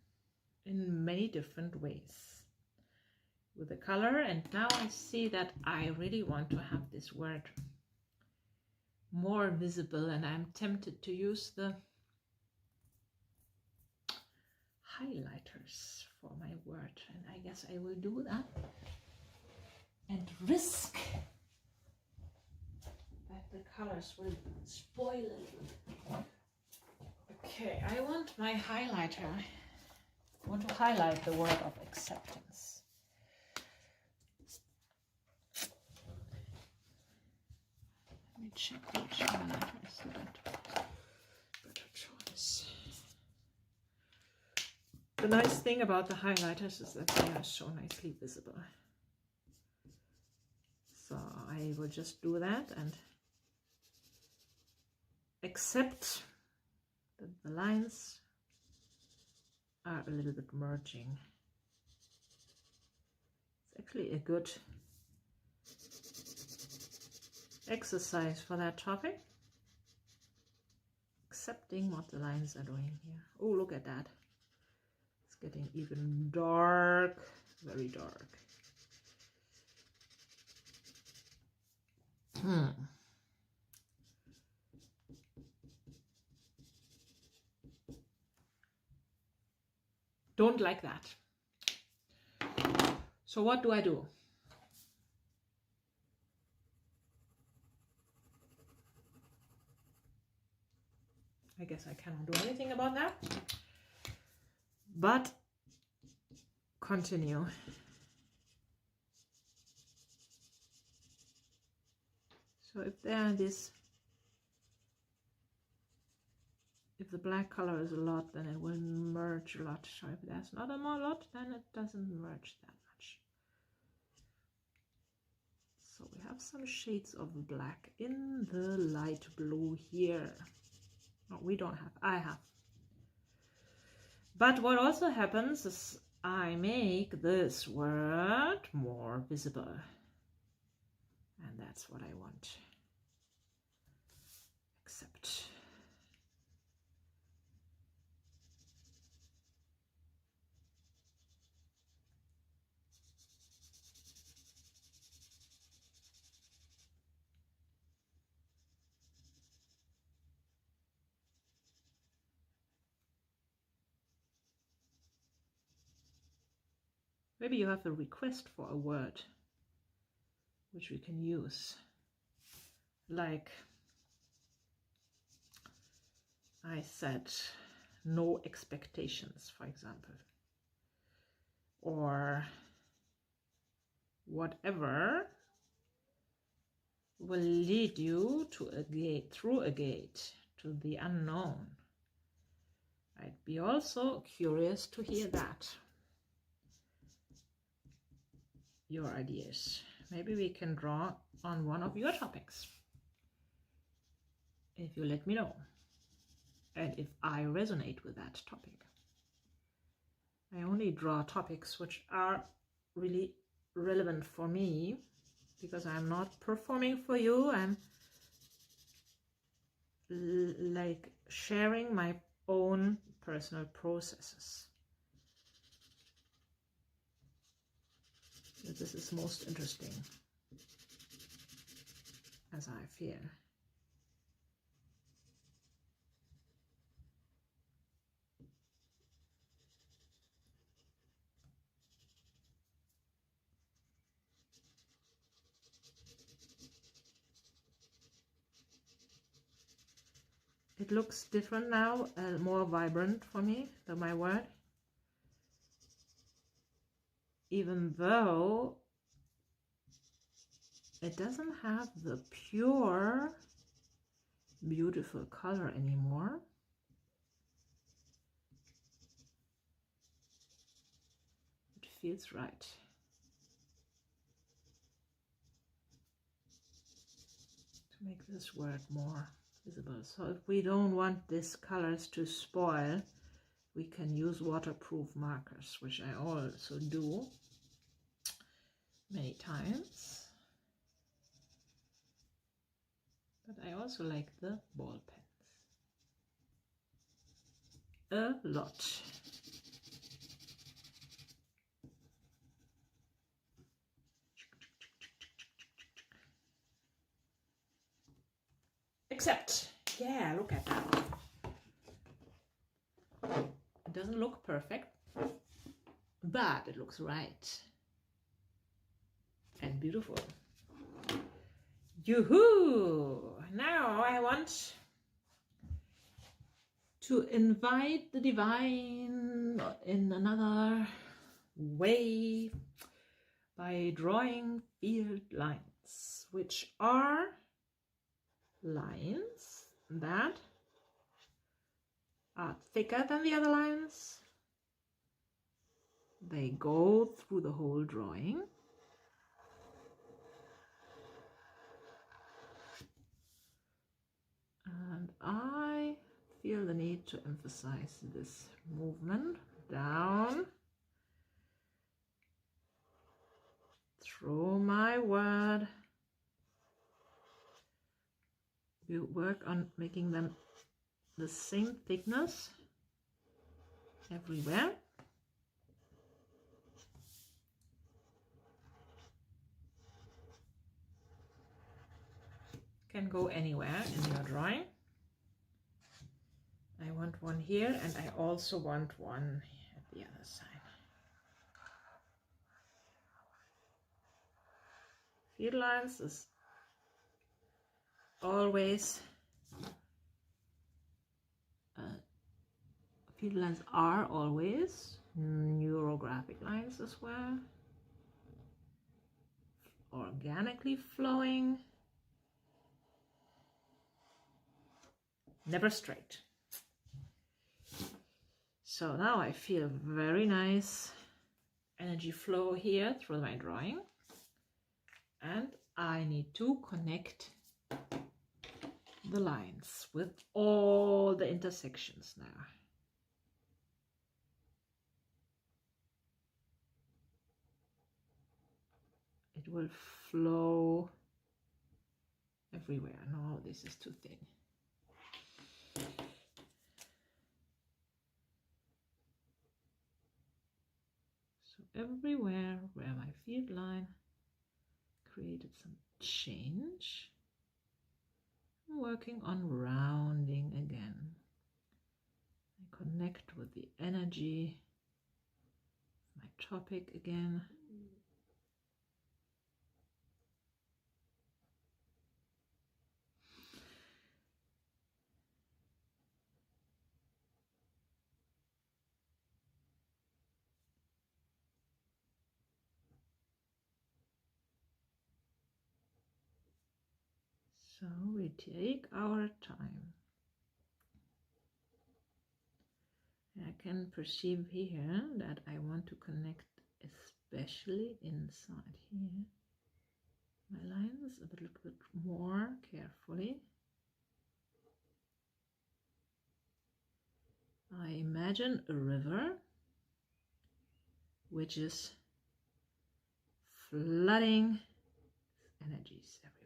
Speaker 1: in many different ways with the color. And now I see that I really want to have this word more visible, and I'm tempted to use the highlighters for my word, and I guess I will do that and risk that the colors will spoil a little. Okay, I want my highlighter. I want to highlight the word of acceptance. Let me check which highlighter is the better choice. The nice thing about the highlighters is that they are so nicely visible. So I will just do that and accept that the lines are a little bit merging. It's actually a good exercise for that topic. Accepting what the lines are doing here. Oh, look at that. It's getting even dark, very dark. Don't like that. So what do I do? I guess I cannot do anything about that, but continue. So if there are this, if the black color is a lot, then it will merge a lot. So if there's not a lot, then it doesn't merge that much. So we have some shades of black in the light blue here. No, we don't have, I have. But what also happens is I make this word more visible. And that's what I want. Accept. Maybe you have a request for a word which we can use. Like I said, no expectations, for example. Or whatever will lead you to a gate, through a gate, to the unknown. I'd be also curious to hear that. Your ideas. Maybe we can draw on one of your topics, if you let me know, and if I resonate with that topic. I only draw topics which are really relevant for me, because I'm not performing for you. I'm like sharing my own personal processes. This is most interesting, as I feel. It looks different now, more vibrant for me, my word. Even though it doesn't have the pure, beautiful color anymore. It feels right. To make this word more visible. So if we don't want these colors to spoil, we can use waterproof markers, which I also do many times. But I also like the ball pens a lot. Except, yeah, look at that. It doesn't look perfect, but it looks right and beautiful. Yoo-hoo! Now I want to invite the divine in another way by drawing field lines, which are lines that are thicker than the other lines. They go through the whole drawing. And I feel the need to emphasize this movement down through my word. You work on making them the same thickness everywhere. Can go anywhere in your drawing. I want one here, and I also want one at the other side. Field lines is always field lines are always neurographic lines as well, organically flowing, never straight. So now I feel very nice energy flow here through my drawing, and I need to connect the lines with all the intersections now. It will flow everywhere. No, this is too thin. So everywhere where my field line created some change, I'm working on rounding again. I connect with the energy of my topic again. So we take our time. I can perceive here that I want to connect especially inside here my lines a little bit more carefully. I imagine a river which is flooding energies everywhere.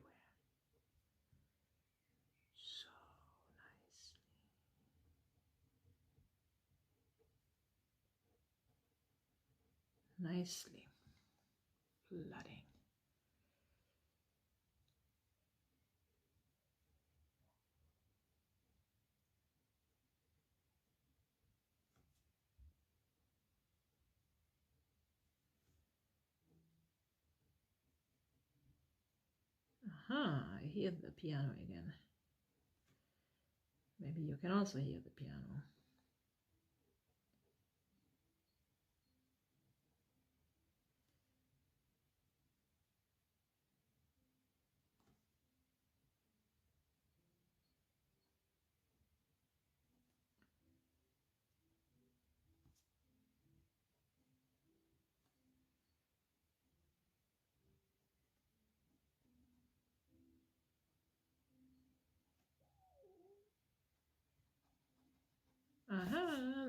Speaker 1: So nicely flooding. Aha, I hear the piano again. Maybe you can also hear the piano.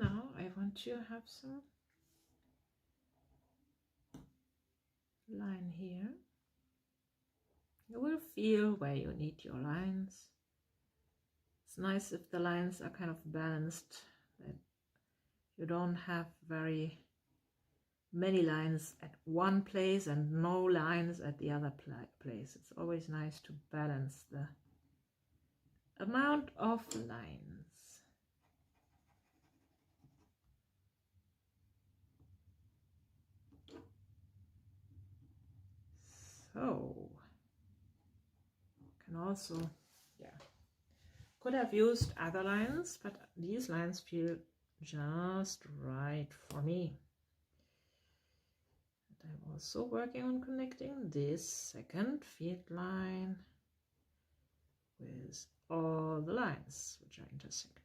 Speaker 1: Now I want to have some line here. You will feel where you need your lines. It's nice if the lines are kind of balanced, that you don't have very many lines at one place and no lines at the other place. It's always nice to balance the amount of lines. So, can also, could have used other lines, but these lines feel just right for me. And I'm also working on connecting this second field line with all the lines which are intersecting.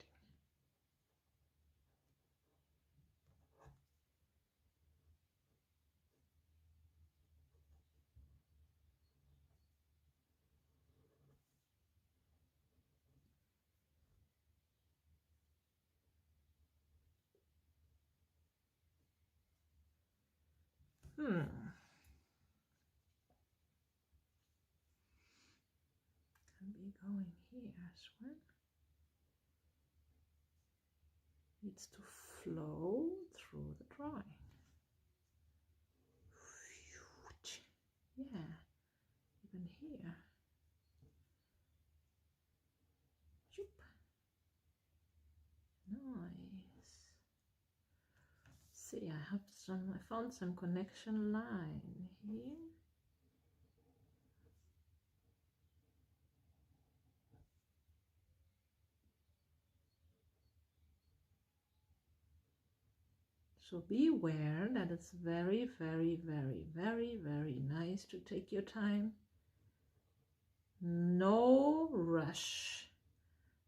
Speaker 1: Can be going here as well. Needs to flow through the drawing. Yeah, even here. Nice. See, I found some connection line here. So be aware that it's very, very, very, very, very nice to take your time. No rush.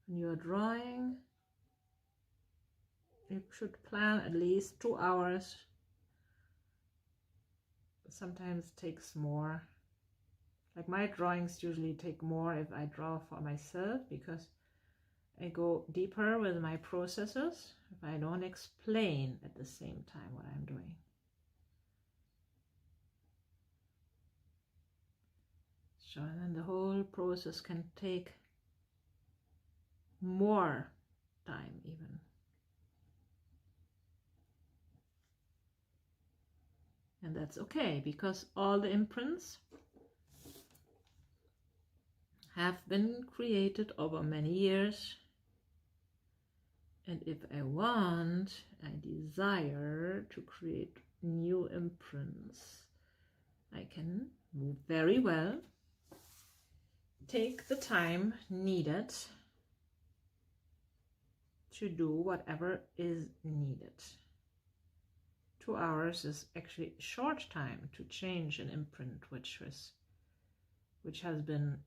Speaker 1: When you're drawing, you should plan at least 2 hours. Sometimes it takes more. Like my drawings usually take more if I draw for myself, because I go deeper with my processes if I don't explain at the same time what I'm doing. So then the whole process can take more time even. And that's okay, because all the imprints have been created over many years. And if I want, I desire to create new imprints, I can very well take the time needed to do whatever is needed. 2 hours is actually a short time to change an imprint which has been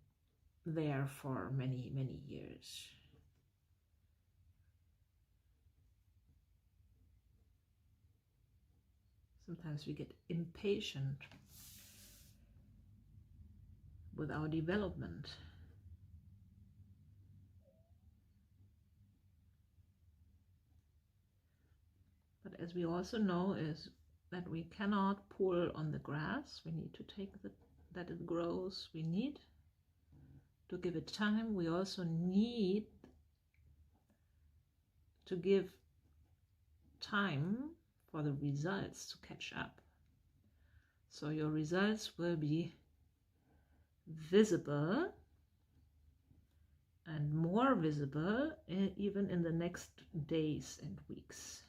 Speaker 1: there for many, many years. Sometimes we get impatient with our development. But as we also know is that we cannot pull on the grass. We need to take that it grows. We need to give it time. We also need to give time for the results to catch up. So your results will be visible and more visible even in the next days and weeks.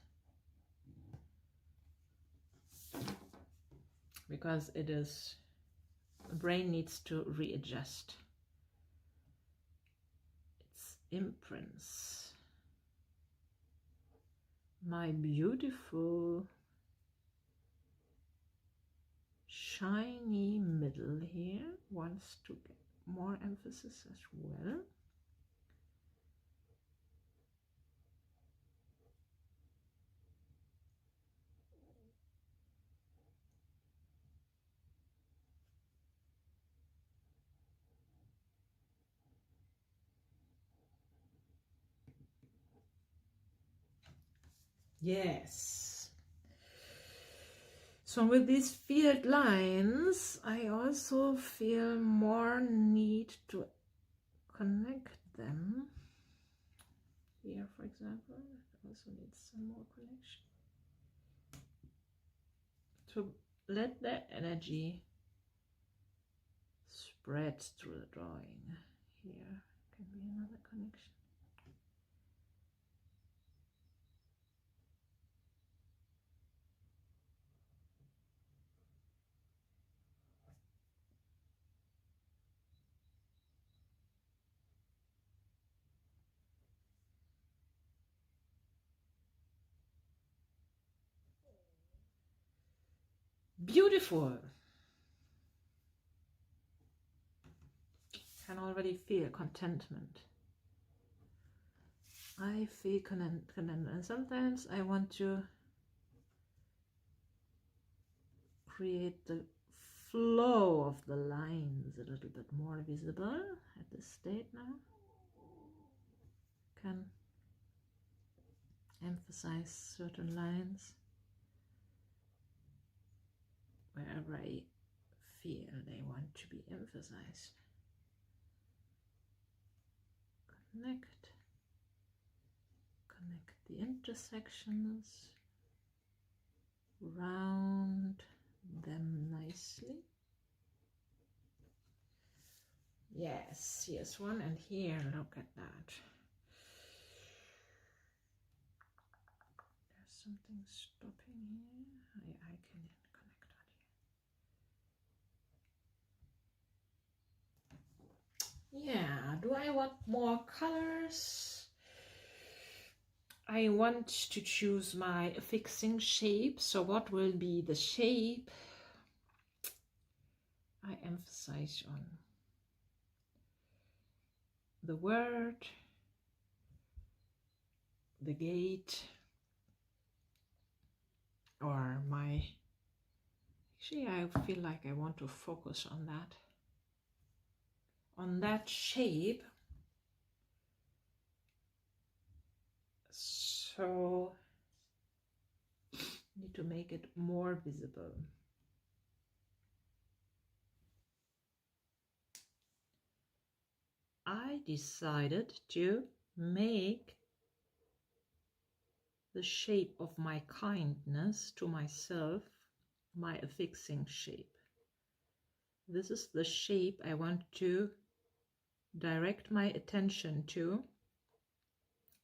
Speaker 1: Because the brain needs to readjust. It's imprints. My beautiful shiny middle here wants to get more emphasis as well. Yes. So with these field lines, I also feel more need to connect them. Here, for example, it also needs some more connection. To let the energy spread through the drawing. Here can be another connection. Beautiful. Can already feel contentment. I feel contentment, and sometimes I want to create the flow of the lines a little bit more visible at this state now. Can emphasize certain lines wherever I feel they want to be emphasized. Connect the intersections, round them nicely. Yes, here's one, and here, look at that. There's something stopping here. I can connect that here. Yeah, do I want more colors? I want to choose my fixing shape. So what will be the shape I emphasize on? The word, the gate, or my... Actually, I feel like I want to focus on that shape. So need to make it more visible. I decided to make the shape of my kindness to myself my affixing shape. This is the shape I want to direct my attention to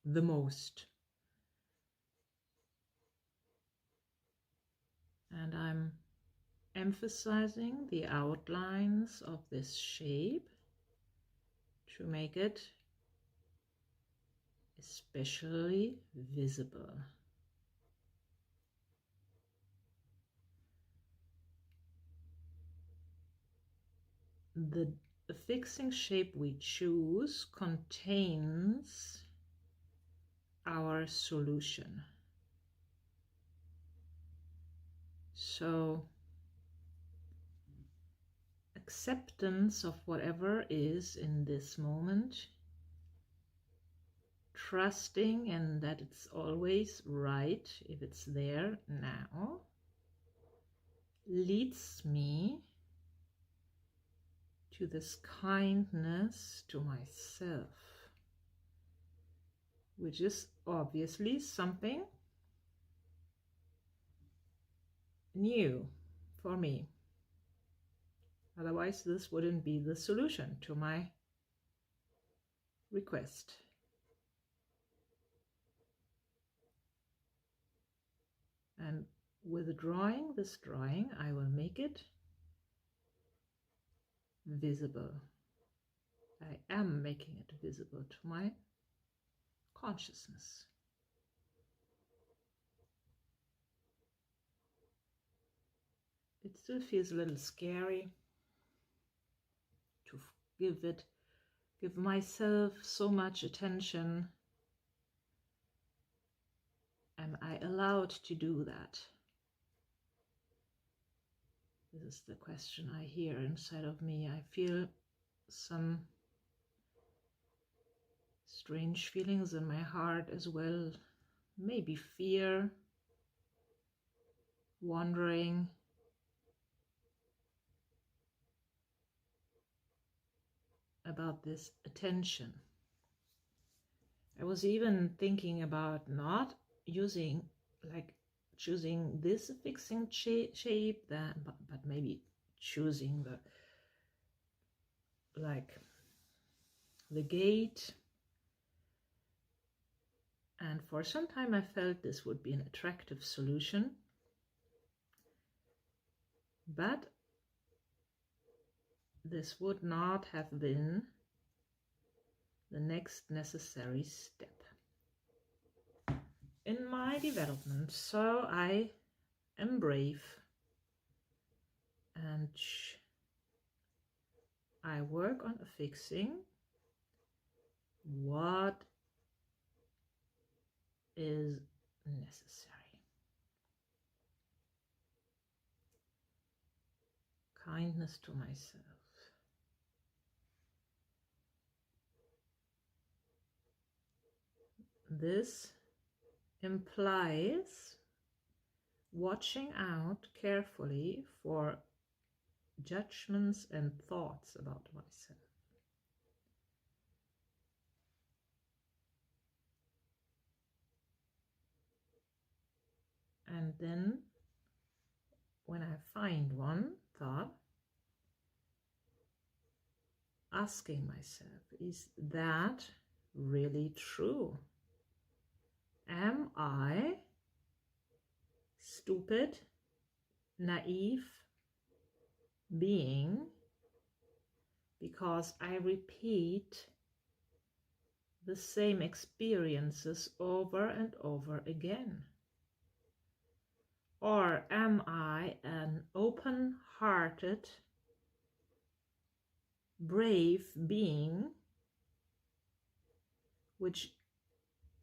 Speaker 1: the most. And I'm emphasizing the outlines of this shape to make it especially visible. The affixing shape we choose contains our solution. So acceptance of whatever is in this moment, trusting in that it's always right if it's there now, leads me to this kindness to myself, which is obviously something new for me. Otherwise, this wouldn't be the solution to my request. And with this drawing, I will make it visible. I am making it visible to consciousness. It still feels a little scary to give myself so much attention. Am I allowed to do that? This is the question I hear inside of me. I feel some strange feelings in my heart as well. Maybe fear, wondering. About this attention. I was even thinking about not using, like choosing this fixing shape, but maybe choosing the gate. And for some time I felt this would be an attractive solution, but this would not have been the next necessary step in my development. So I am brave and I work on fixing what is necessary. Kindness to myself. This implies watching out carefully for judgments and thoughts about myself. And then when I find one thought, asking myself, is that really true? Am I stupid, naive being because I repeat the same experiences over and over again? Or am I an open-hearted, brave being which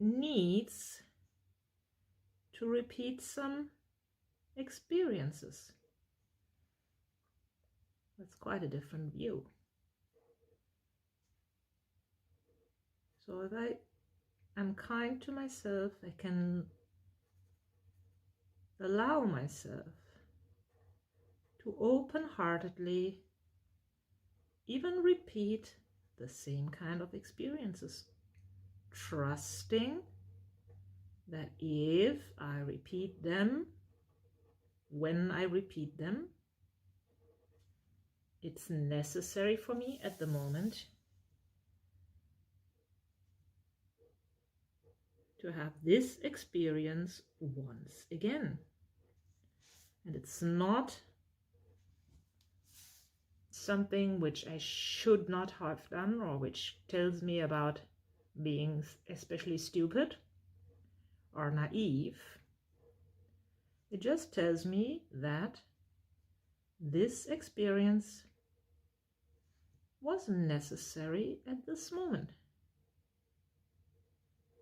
Speaker 1: needs to repeat some experiences? That's quite a different view. So if I am kind to myself, I can allow myself to open-heartedly even repeat the same kind of experiences, trusting that if I repeat them, when I repeat them, it's necessary for me at the moment to have this experience once again. And it's not something which I should not have done, or which tells me about being especially stupid or naive. It just tells me that this experience was necessary at this moment.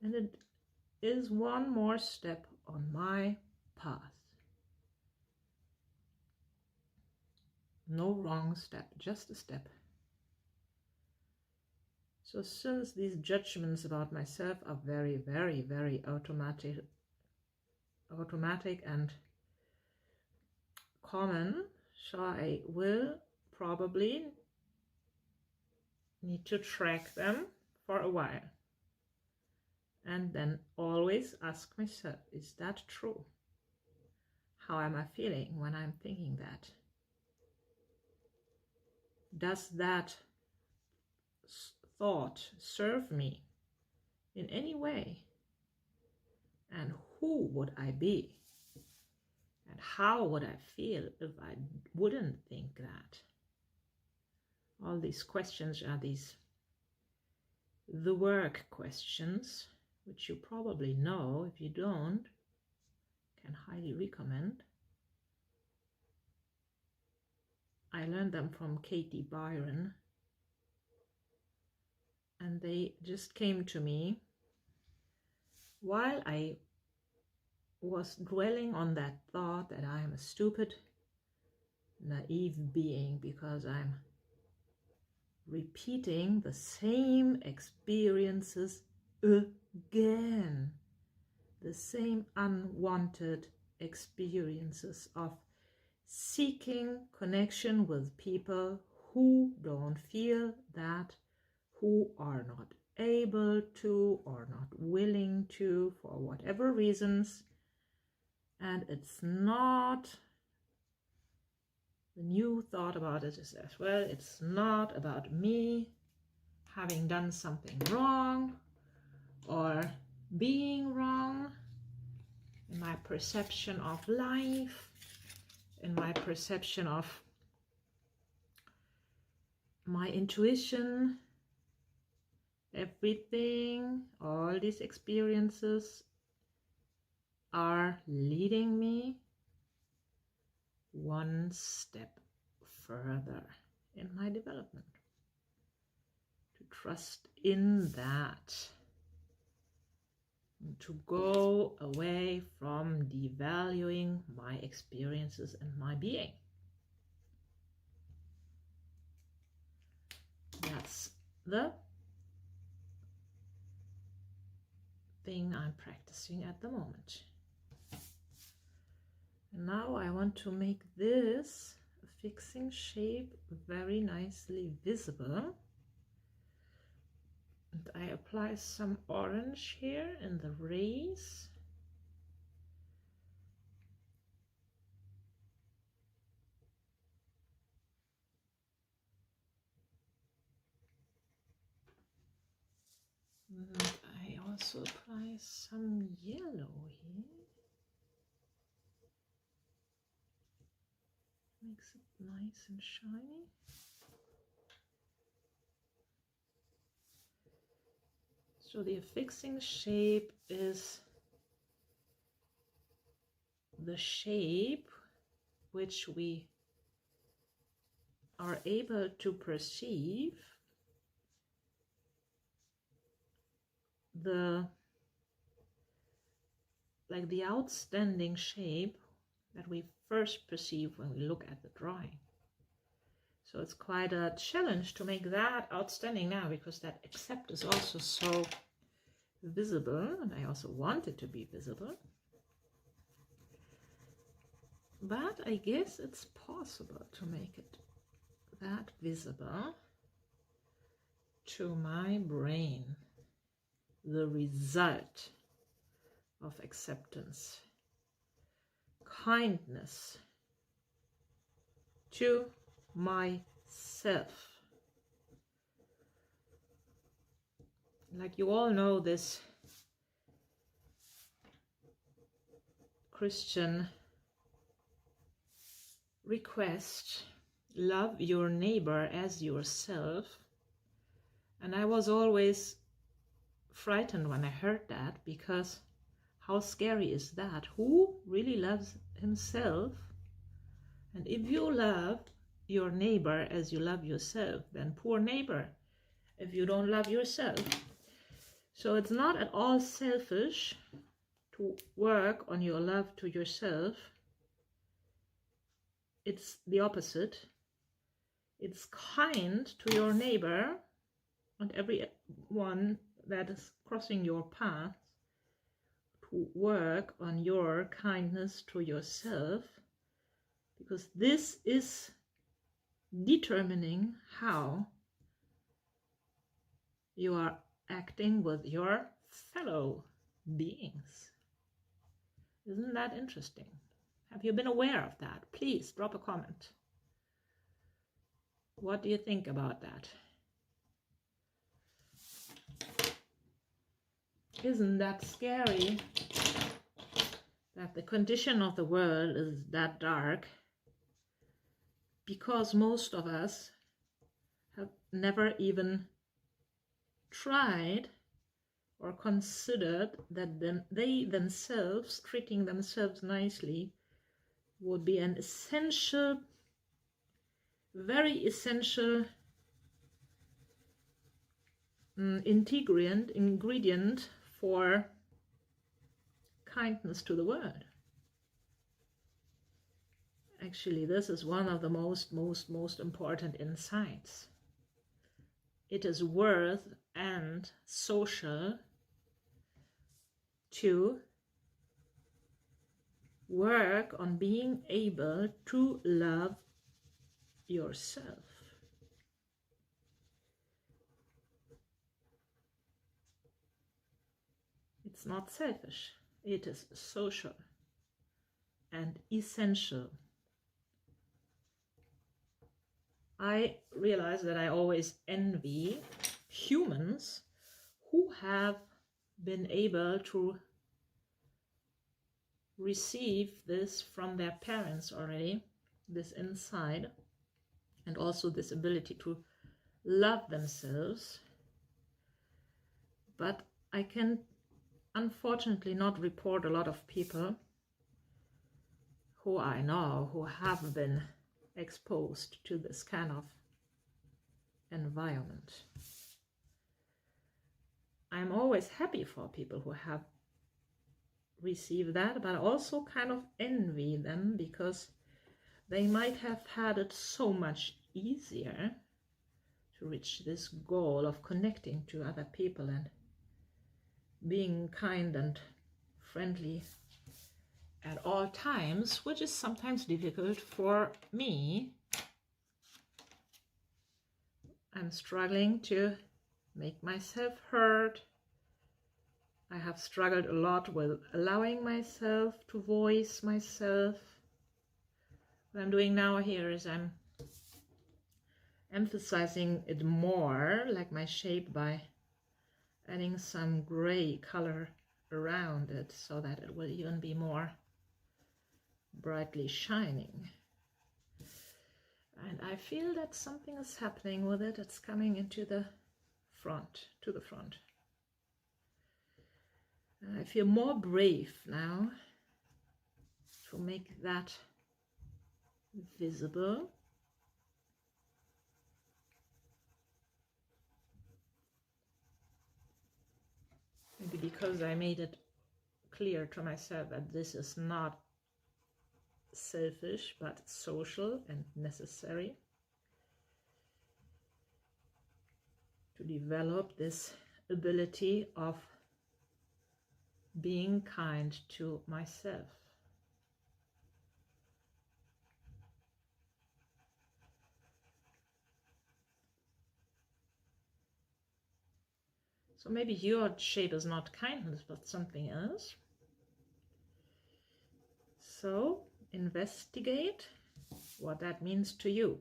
Speaker 1: And it is one more step on my path. No wrong step, just a step. So since these judgments about myself are very, very, very automatic and common, so I will probably need to track them for a while. And then always ask myself, is that true? How am I feeling when I'm thinking that? Does that thought serve me in any way? And who would I be? And how would I feel if I wouldn't think that? All these questions are the work questions, which you probably know. If you don't, can highly recommend. I learned them from Katie Byron, and they just came to me while I was dwelling on that thought that I am a stupid, naive being because I'm repeating the same experiences again, the same unwanted experiences of seeking connection with people who don't feel that, who are not able to or not willing to for whatever reasons. And it's not, the new thought about it is as well, it's not about me having done something wrong or being wrong in my perception of life, in my perception of my intuition. Everything, all these experiences are leading me one step further in my development. To trust in that. To go away from devaluing my experiences and my being. That's the thing I'm practicing at the moment. And now I want to make this fixing shape very nicely visible. And I apply some orange here in the rays. And I also apply some yellow here. Makes it nice and shiny. So the affixing shape is the shape which we are able to perceive the outstanding shape that we first perceive when we look at the drawing. So it's quite a challenge to make that outstanding now, because that accept is also so visible, and I also want it to be visible. But I guess it's possible to make it that visible to my brain. The result of acceptance, kindness to myself. Like you all know, this Christian request, love your neighbor as yourself. And I was always frightened when I heard that, because how scary is that? Who really loves himself? And if you love your neighbor as you love yourself, then poor neighbor if you don't love yourself. So it's not at all selfish to work on your love to yourself. It's the opposite. It's kind to your neighbor and everyone that is crossing your path, to work on your kindness to yourself, because this is determining how you are acting with your fellow beings. Isn't that interesting? Have you been aware of that? Please drop a comment. What do you think about that? Isn't that scary that the condition of the world is that dark, because most of us have never even tried or considered that then they themselves, treating themselves nicely, would be an essential, very essential ingredient for kindness to the world. Actually, this is one of the most important insights. It is worth and social to work on being able to love yourself. It's not selfish, it is social and essential. I realize that I always envy humans who have been able to receive this from their parents already, this insight, and also this ability to love themselves. But I can unfortunately not report a lot of people who I know who have been exposed to this kind of environment. I'm always happy for people who have received that, but also kind of envy them because they might have had it so much easier to reach this goal of connecting to other people and being kind and friendly at all times, which is sometimes difficult for me. I'm struggling to make myself heard. I have struggled a lot with allowing myself to voice myself. What I'm doing now here is I'm emphasizing it more, like my shape, by adding some gray color around it so that it will even be more brightly shining. And I feel that something is happening with it. It's coming into the front, to the front. And I feel more brave now to make that visible. Maybe because I made it clear to myself that this is not selfish but social and necessary to develop this ability of being kind to myself. So maybe your shape is not kindness but something else. So investigate what that means to you.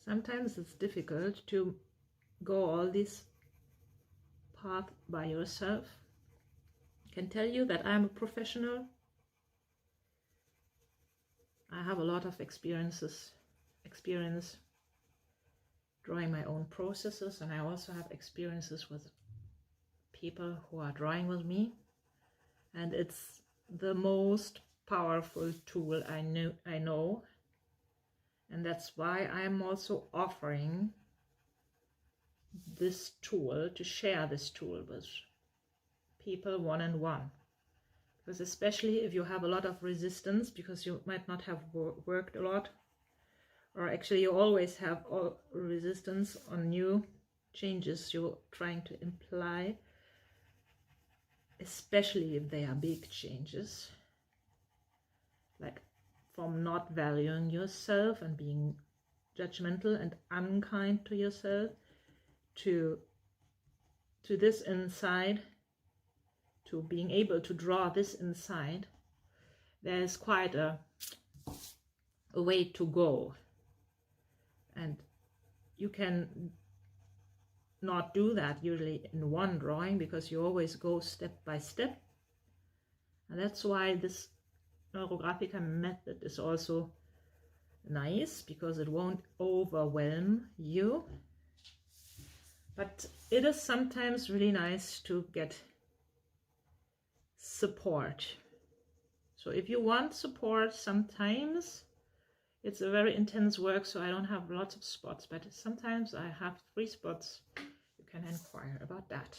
Speaker 1: Sometimes it's difficult to go all this path by yourself. I can tell you that I'm a professional. I have a lot of experience drawing my own processes, and I also have experiences with people who are drawing with me, and it's the most powerful tool I know, and that's why I'm also offering this tool, to share this tool with people one-on-one. Because especially if you have a lot of resistance, because you might not have worked a lot, or actually you always have resistance on new changes you're trying to imply, especially if they are big changes, like from not valuing yourself and being judgmental and unkind to yourself, to this insight, to being able to draw this insight. There is quite a way to go, and you can not do that usually in one drawing because you always go step by step, and that's why this Neurographica method is also nice because it won't overwhelm you. But it is sometimes really nice to get support. So if you want support, sometimes it's a very intense work, so I don't have lots of spots, but sometimes I have 3 spots. You can inquire about that.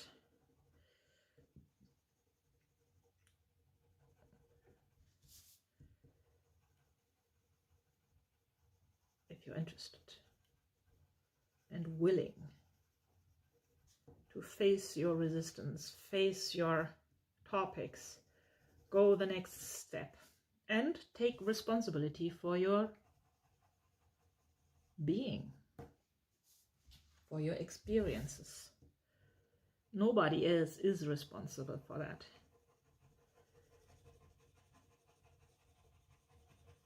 Speaker 1: If you're interested and willing to face your resistance, face your topics, go the next step, and take responsibility for your being, for your experiences. Nobody else is responsible for that.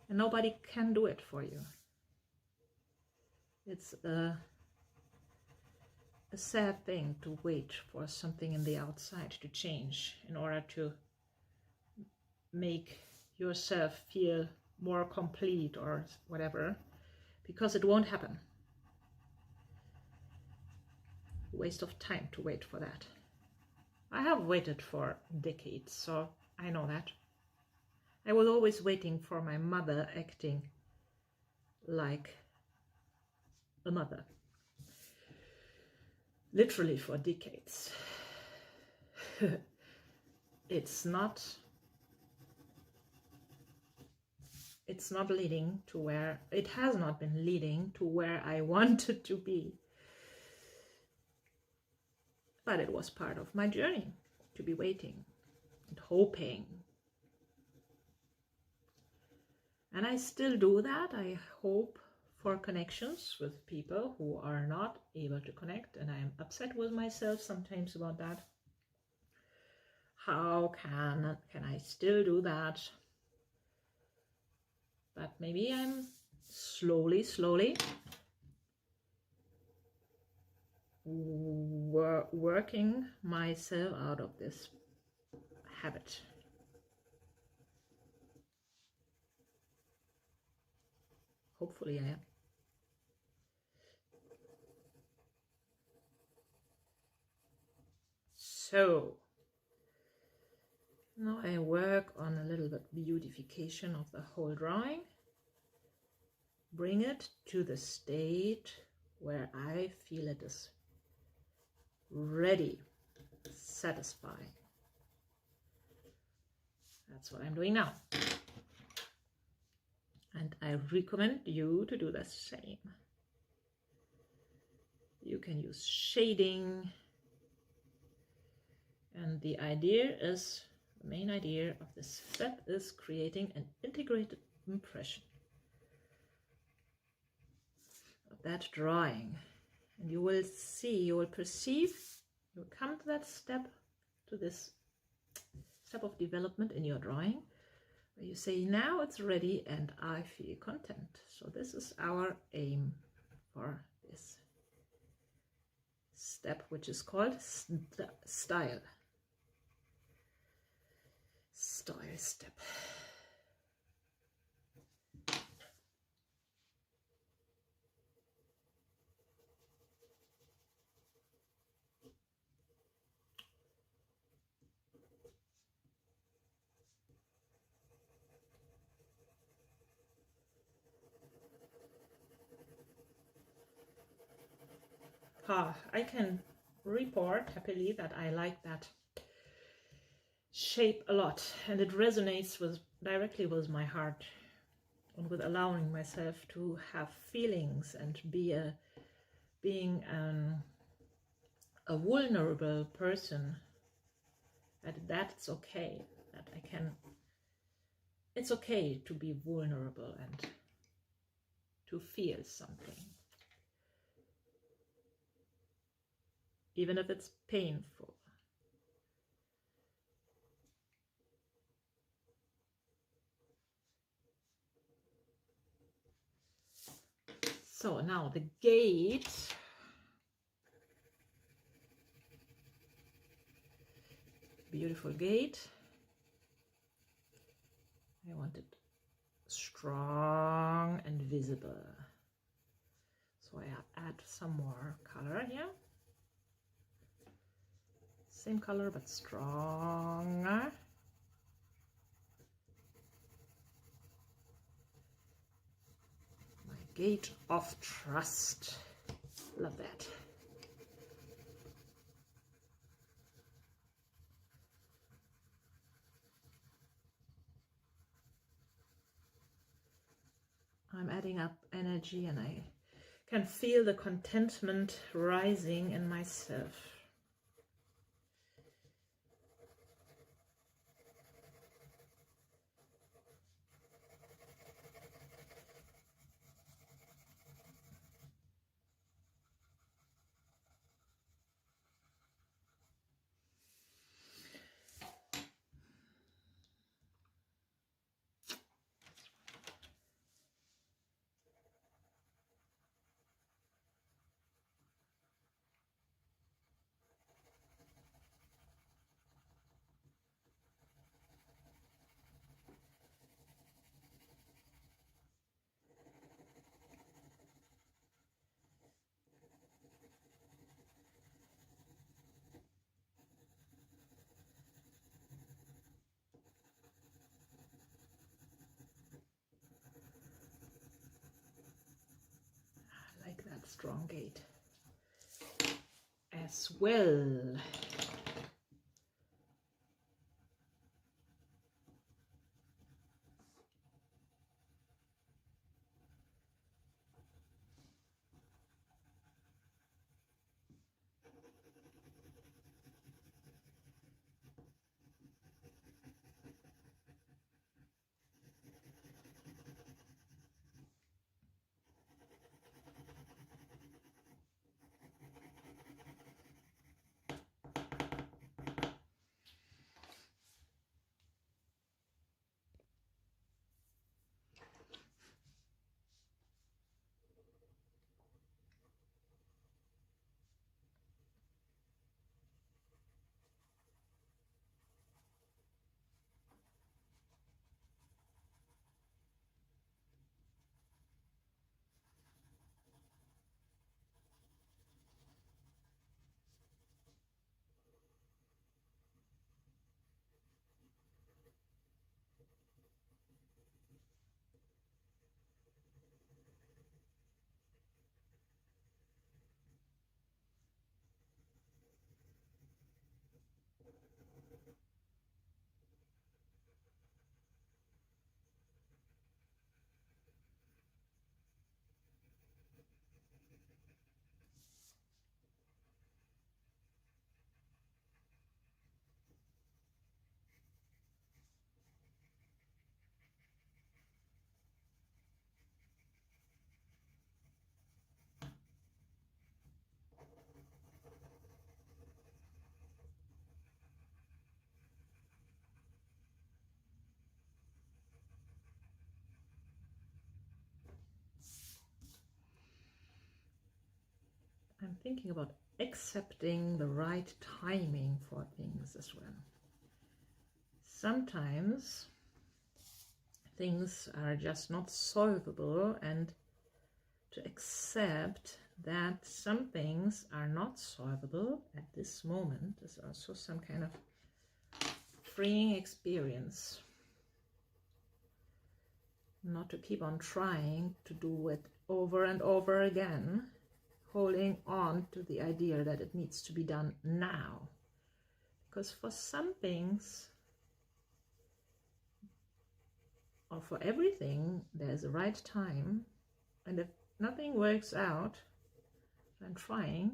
Speaker 1: And nobody can do it for you. It's a sad thing to wait for something in the outside to change in order to make yourself feel more complete or whatever, because it won't happen. Waste of time to wait for that. I have waited for decades, so I know that. I was always waiting for my mother acting like a mother. Literally for decades. It's not leading to where, it has not been leading to where I wanted to be. But it was part of my journey to be waiting and hoping. And I still do that. I hope for connections with people who are not able to connect, and I am upset with myself sometimes about that. How can I still do that? But maybe I'm slowly working myself out of this habit. Hopefully I am. So now I work on a little bit beautification of the whole drawing. Bring it to the state where I feel it is ready, satisfying. That's what I'm doing now. And I recommend you to do the same. You can use shading. And the idea is, the main idea of this step is creating an integrated impression of that drawing. And you will see, you will perceive, you will come to that step, to this step of development in your drawing, where you say, now it's ready and I feel content. So this is our aim for this step, which is called style. Style step. I can report happily that I like that shape a lot, and it resonates directly with my heart and with allowing myself to have feelings and being a vulnerable person. That's okay. It's okay to be vulnerable and to feel something, even if it's painful. So now the gate. Beautiful gate. I want it strong and visible. So I add some more color here. Same color but stronger. My gate of trust. Love that. I'm adding up energy and I can feel the contentment rising in myself. I like that strong gate as well. I'm thinking about accepting the right timing for things as well. Sometimes things are just not solvable, and to accept that some things are not solvable at this moment is also some kind of freeing experience. Not to keep on trying to do it over and over again, holding on to the idea that it needs to be done now. Because for some things, or for everything, there's a right time, and if nothing works out, I'm trying,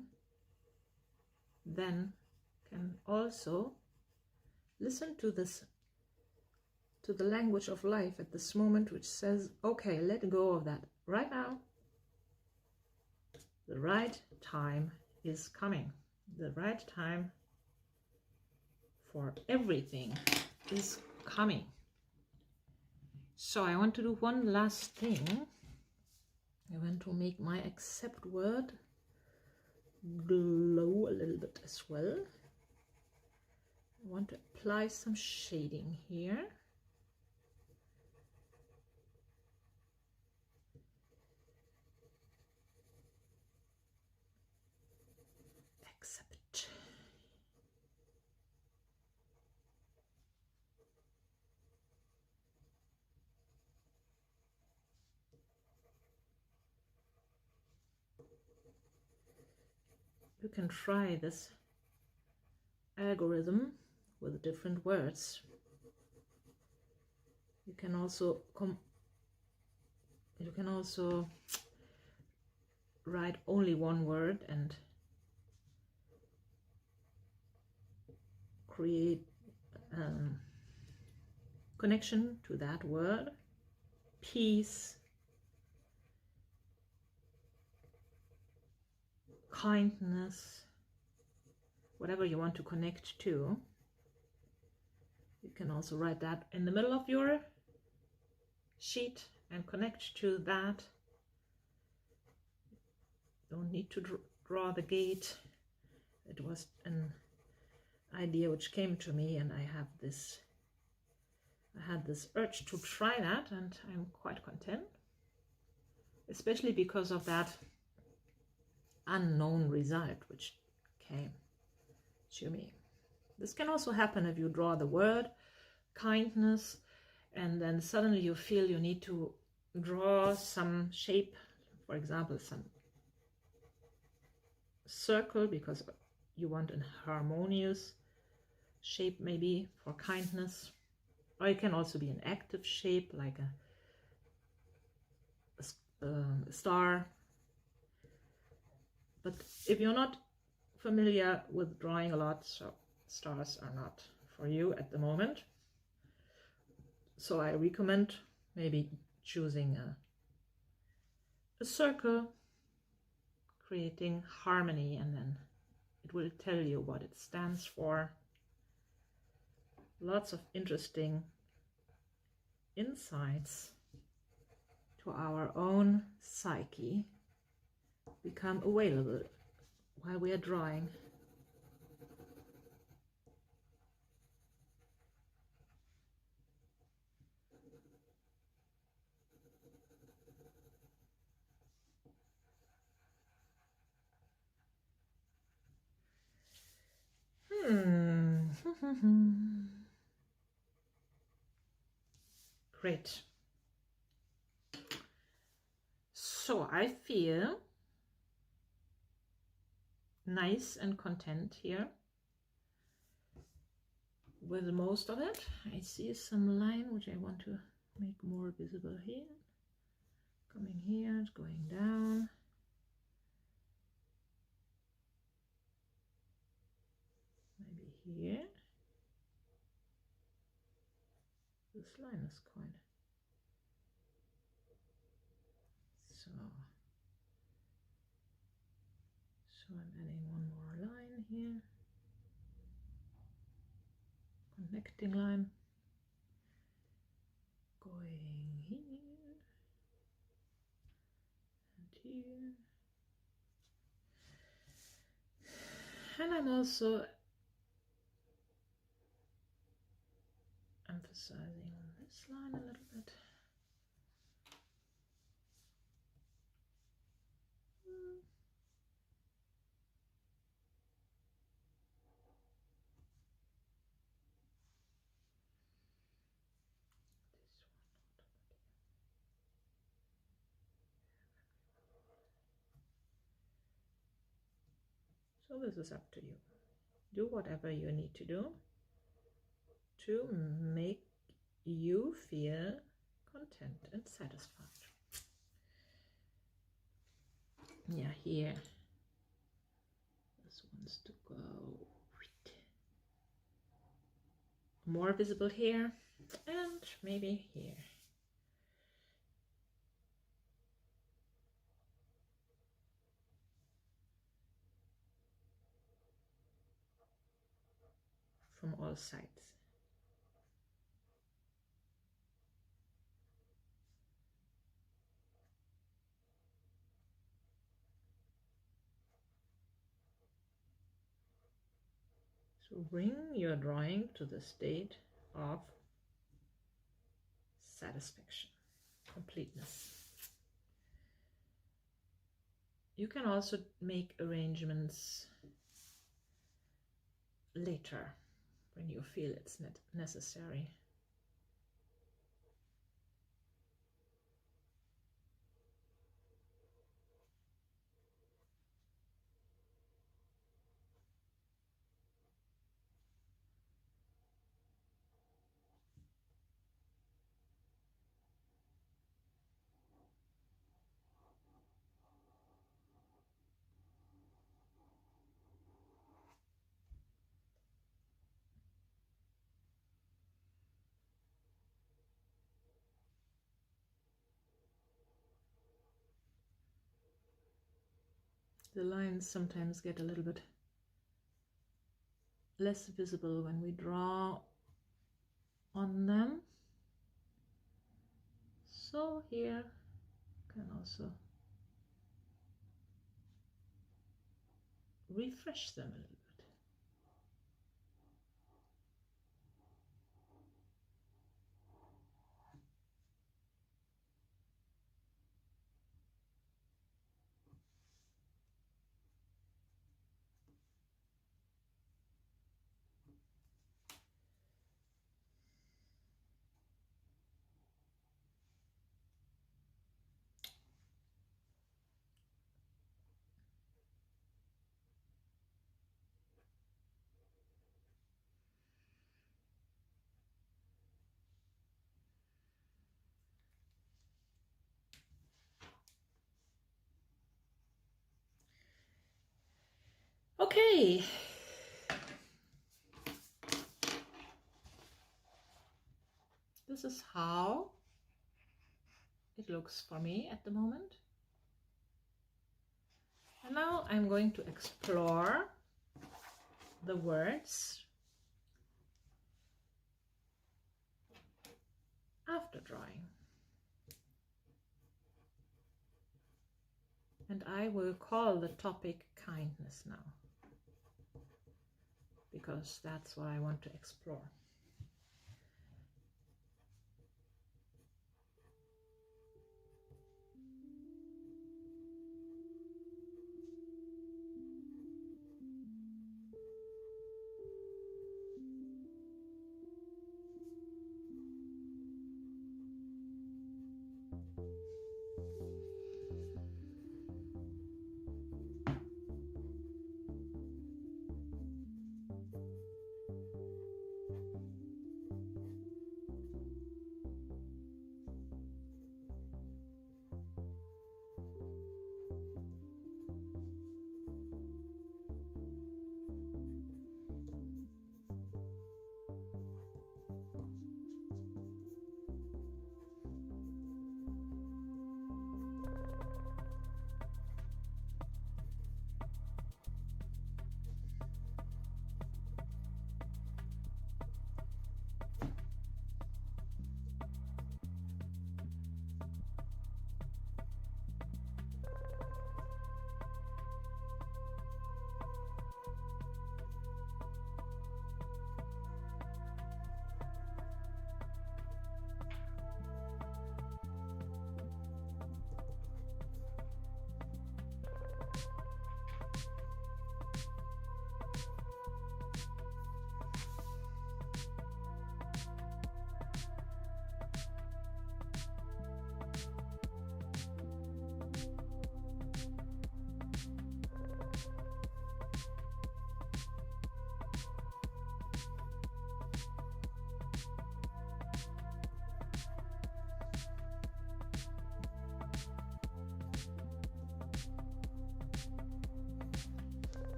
Speaker 1: then can also listen to this, to the language of life at this moment, which says, okay, let go of that right now. The right time is coming. The right time for everything is coming. So I want to do one last thing. I want to make my accept word glow a little bit as well. I want to apply some shading here. accept. You can try this algorithm with different words. You can also write only one word and create connection to that word. Peace, kindness, whatever you want to connect to. You can also write that in the middle of your sheet and connect to that. Don't need to draw the gate. It was an idea which came to me, and I had this urge to try that, and I'm quite content, especially because of that unknown result which came to me. This can also happen if you draw the word kindness and then suddenly you feel you need to draw some shape, for example some circle, because you want a harmonious shape maybe for kindness. Or it can also be an active shape like a star. But if you're not familiar with drawing a lot, so stars are not for you at the moment. So I recommend maybe choosing a circle, creating harmony, and then it will tell you what it stands for. Lots of interesting insights to our own psyche become available while we are drawing. Great. So I feel nice and content here with most of it. I see some line which I want to make more visible here. Coming here, it's going down. Maybe here. This line is quite... So I'm adding one more line here. Connecting line. Going here. And here. And I'm also emphasizing on this line a little bit. So this is up to you. Do whatever you need to do to make you feel content and satisfied. Yeah, here. This wants to go more visible here and maybe here. From all sides. So bring your drawing to the state of satisfaction, completeness. You can also make arrangements later when you feel it's not necessary. The lines sometimes get a little bit less visible when we draw on them. So here can also refresh them a little bit. Okay. This is how it looks for me at the moment. And now I'm going to explore the words after drawing. And I will call the topic kindness now, because that's what I want to explore.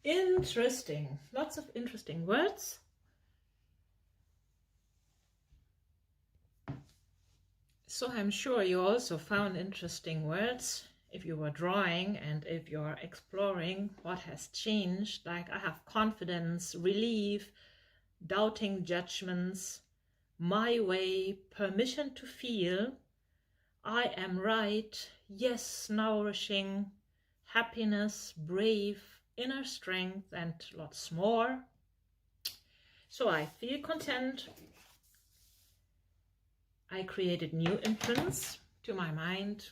Speaker 1: Interesting. Lots of interesting words. So I'm sure you also found interesting words if you were drawing and if you're exploring what has changed, like I have confidence, relief, doubting judgments, my way, permission to feel, I am right, yes, nourishing, happiness, brave, inner strength, and lots more. So I feel content. I created new imprints to my mind,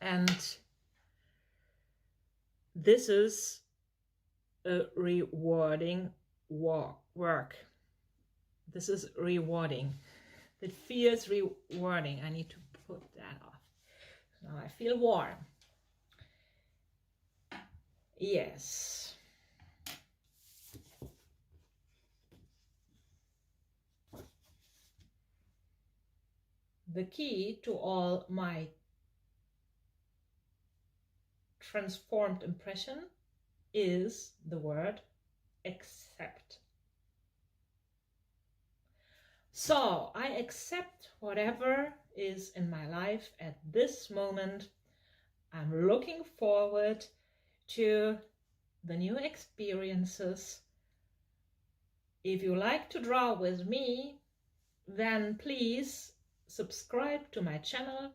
Speaker 1: and this is a rewarding work. This is rewarding. It feels rewarding. I need to put that off. Now I feel warm. Yes. The key to all my transformed impression is the word accept. So I accept whatever is in my life at this moment. I'm looking forward to the new experiences. If you like to draw with me, then please subscribe to my channel.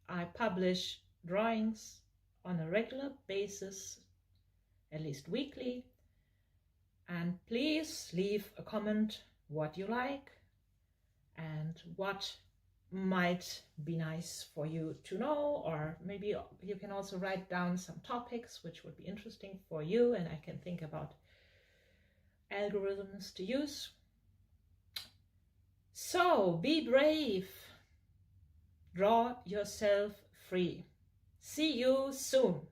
Speaker 1: I publish drawings on a regular basis, at least weekly. And please leave a comment what you like and what might be nice for you to know, or maybe you can also write down some topics which would be interesting for you, and I can think about algorithms to use. So be brave, draw yourself free. See you soon.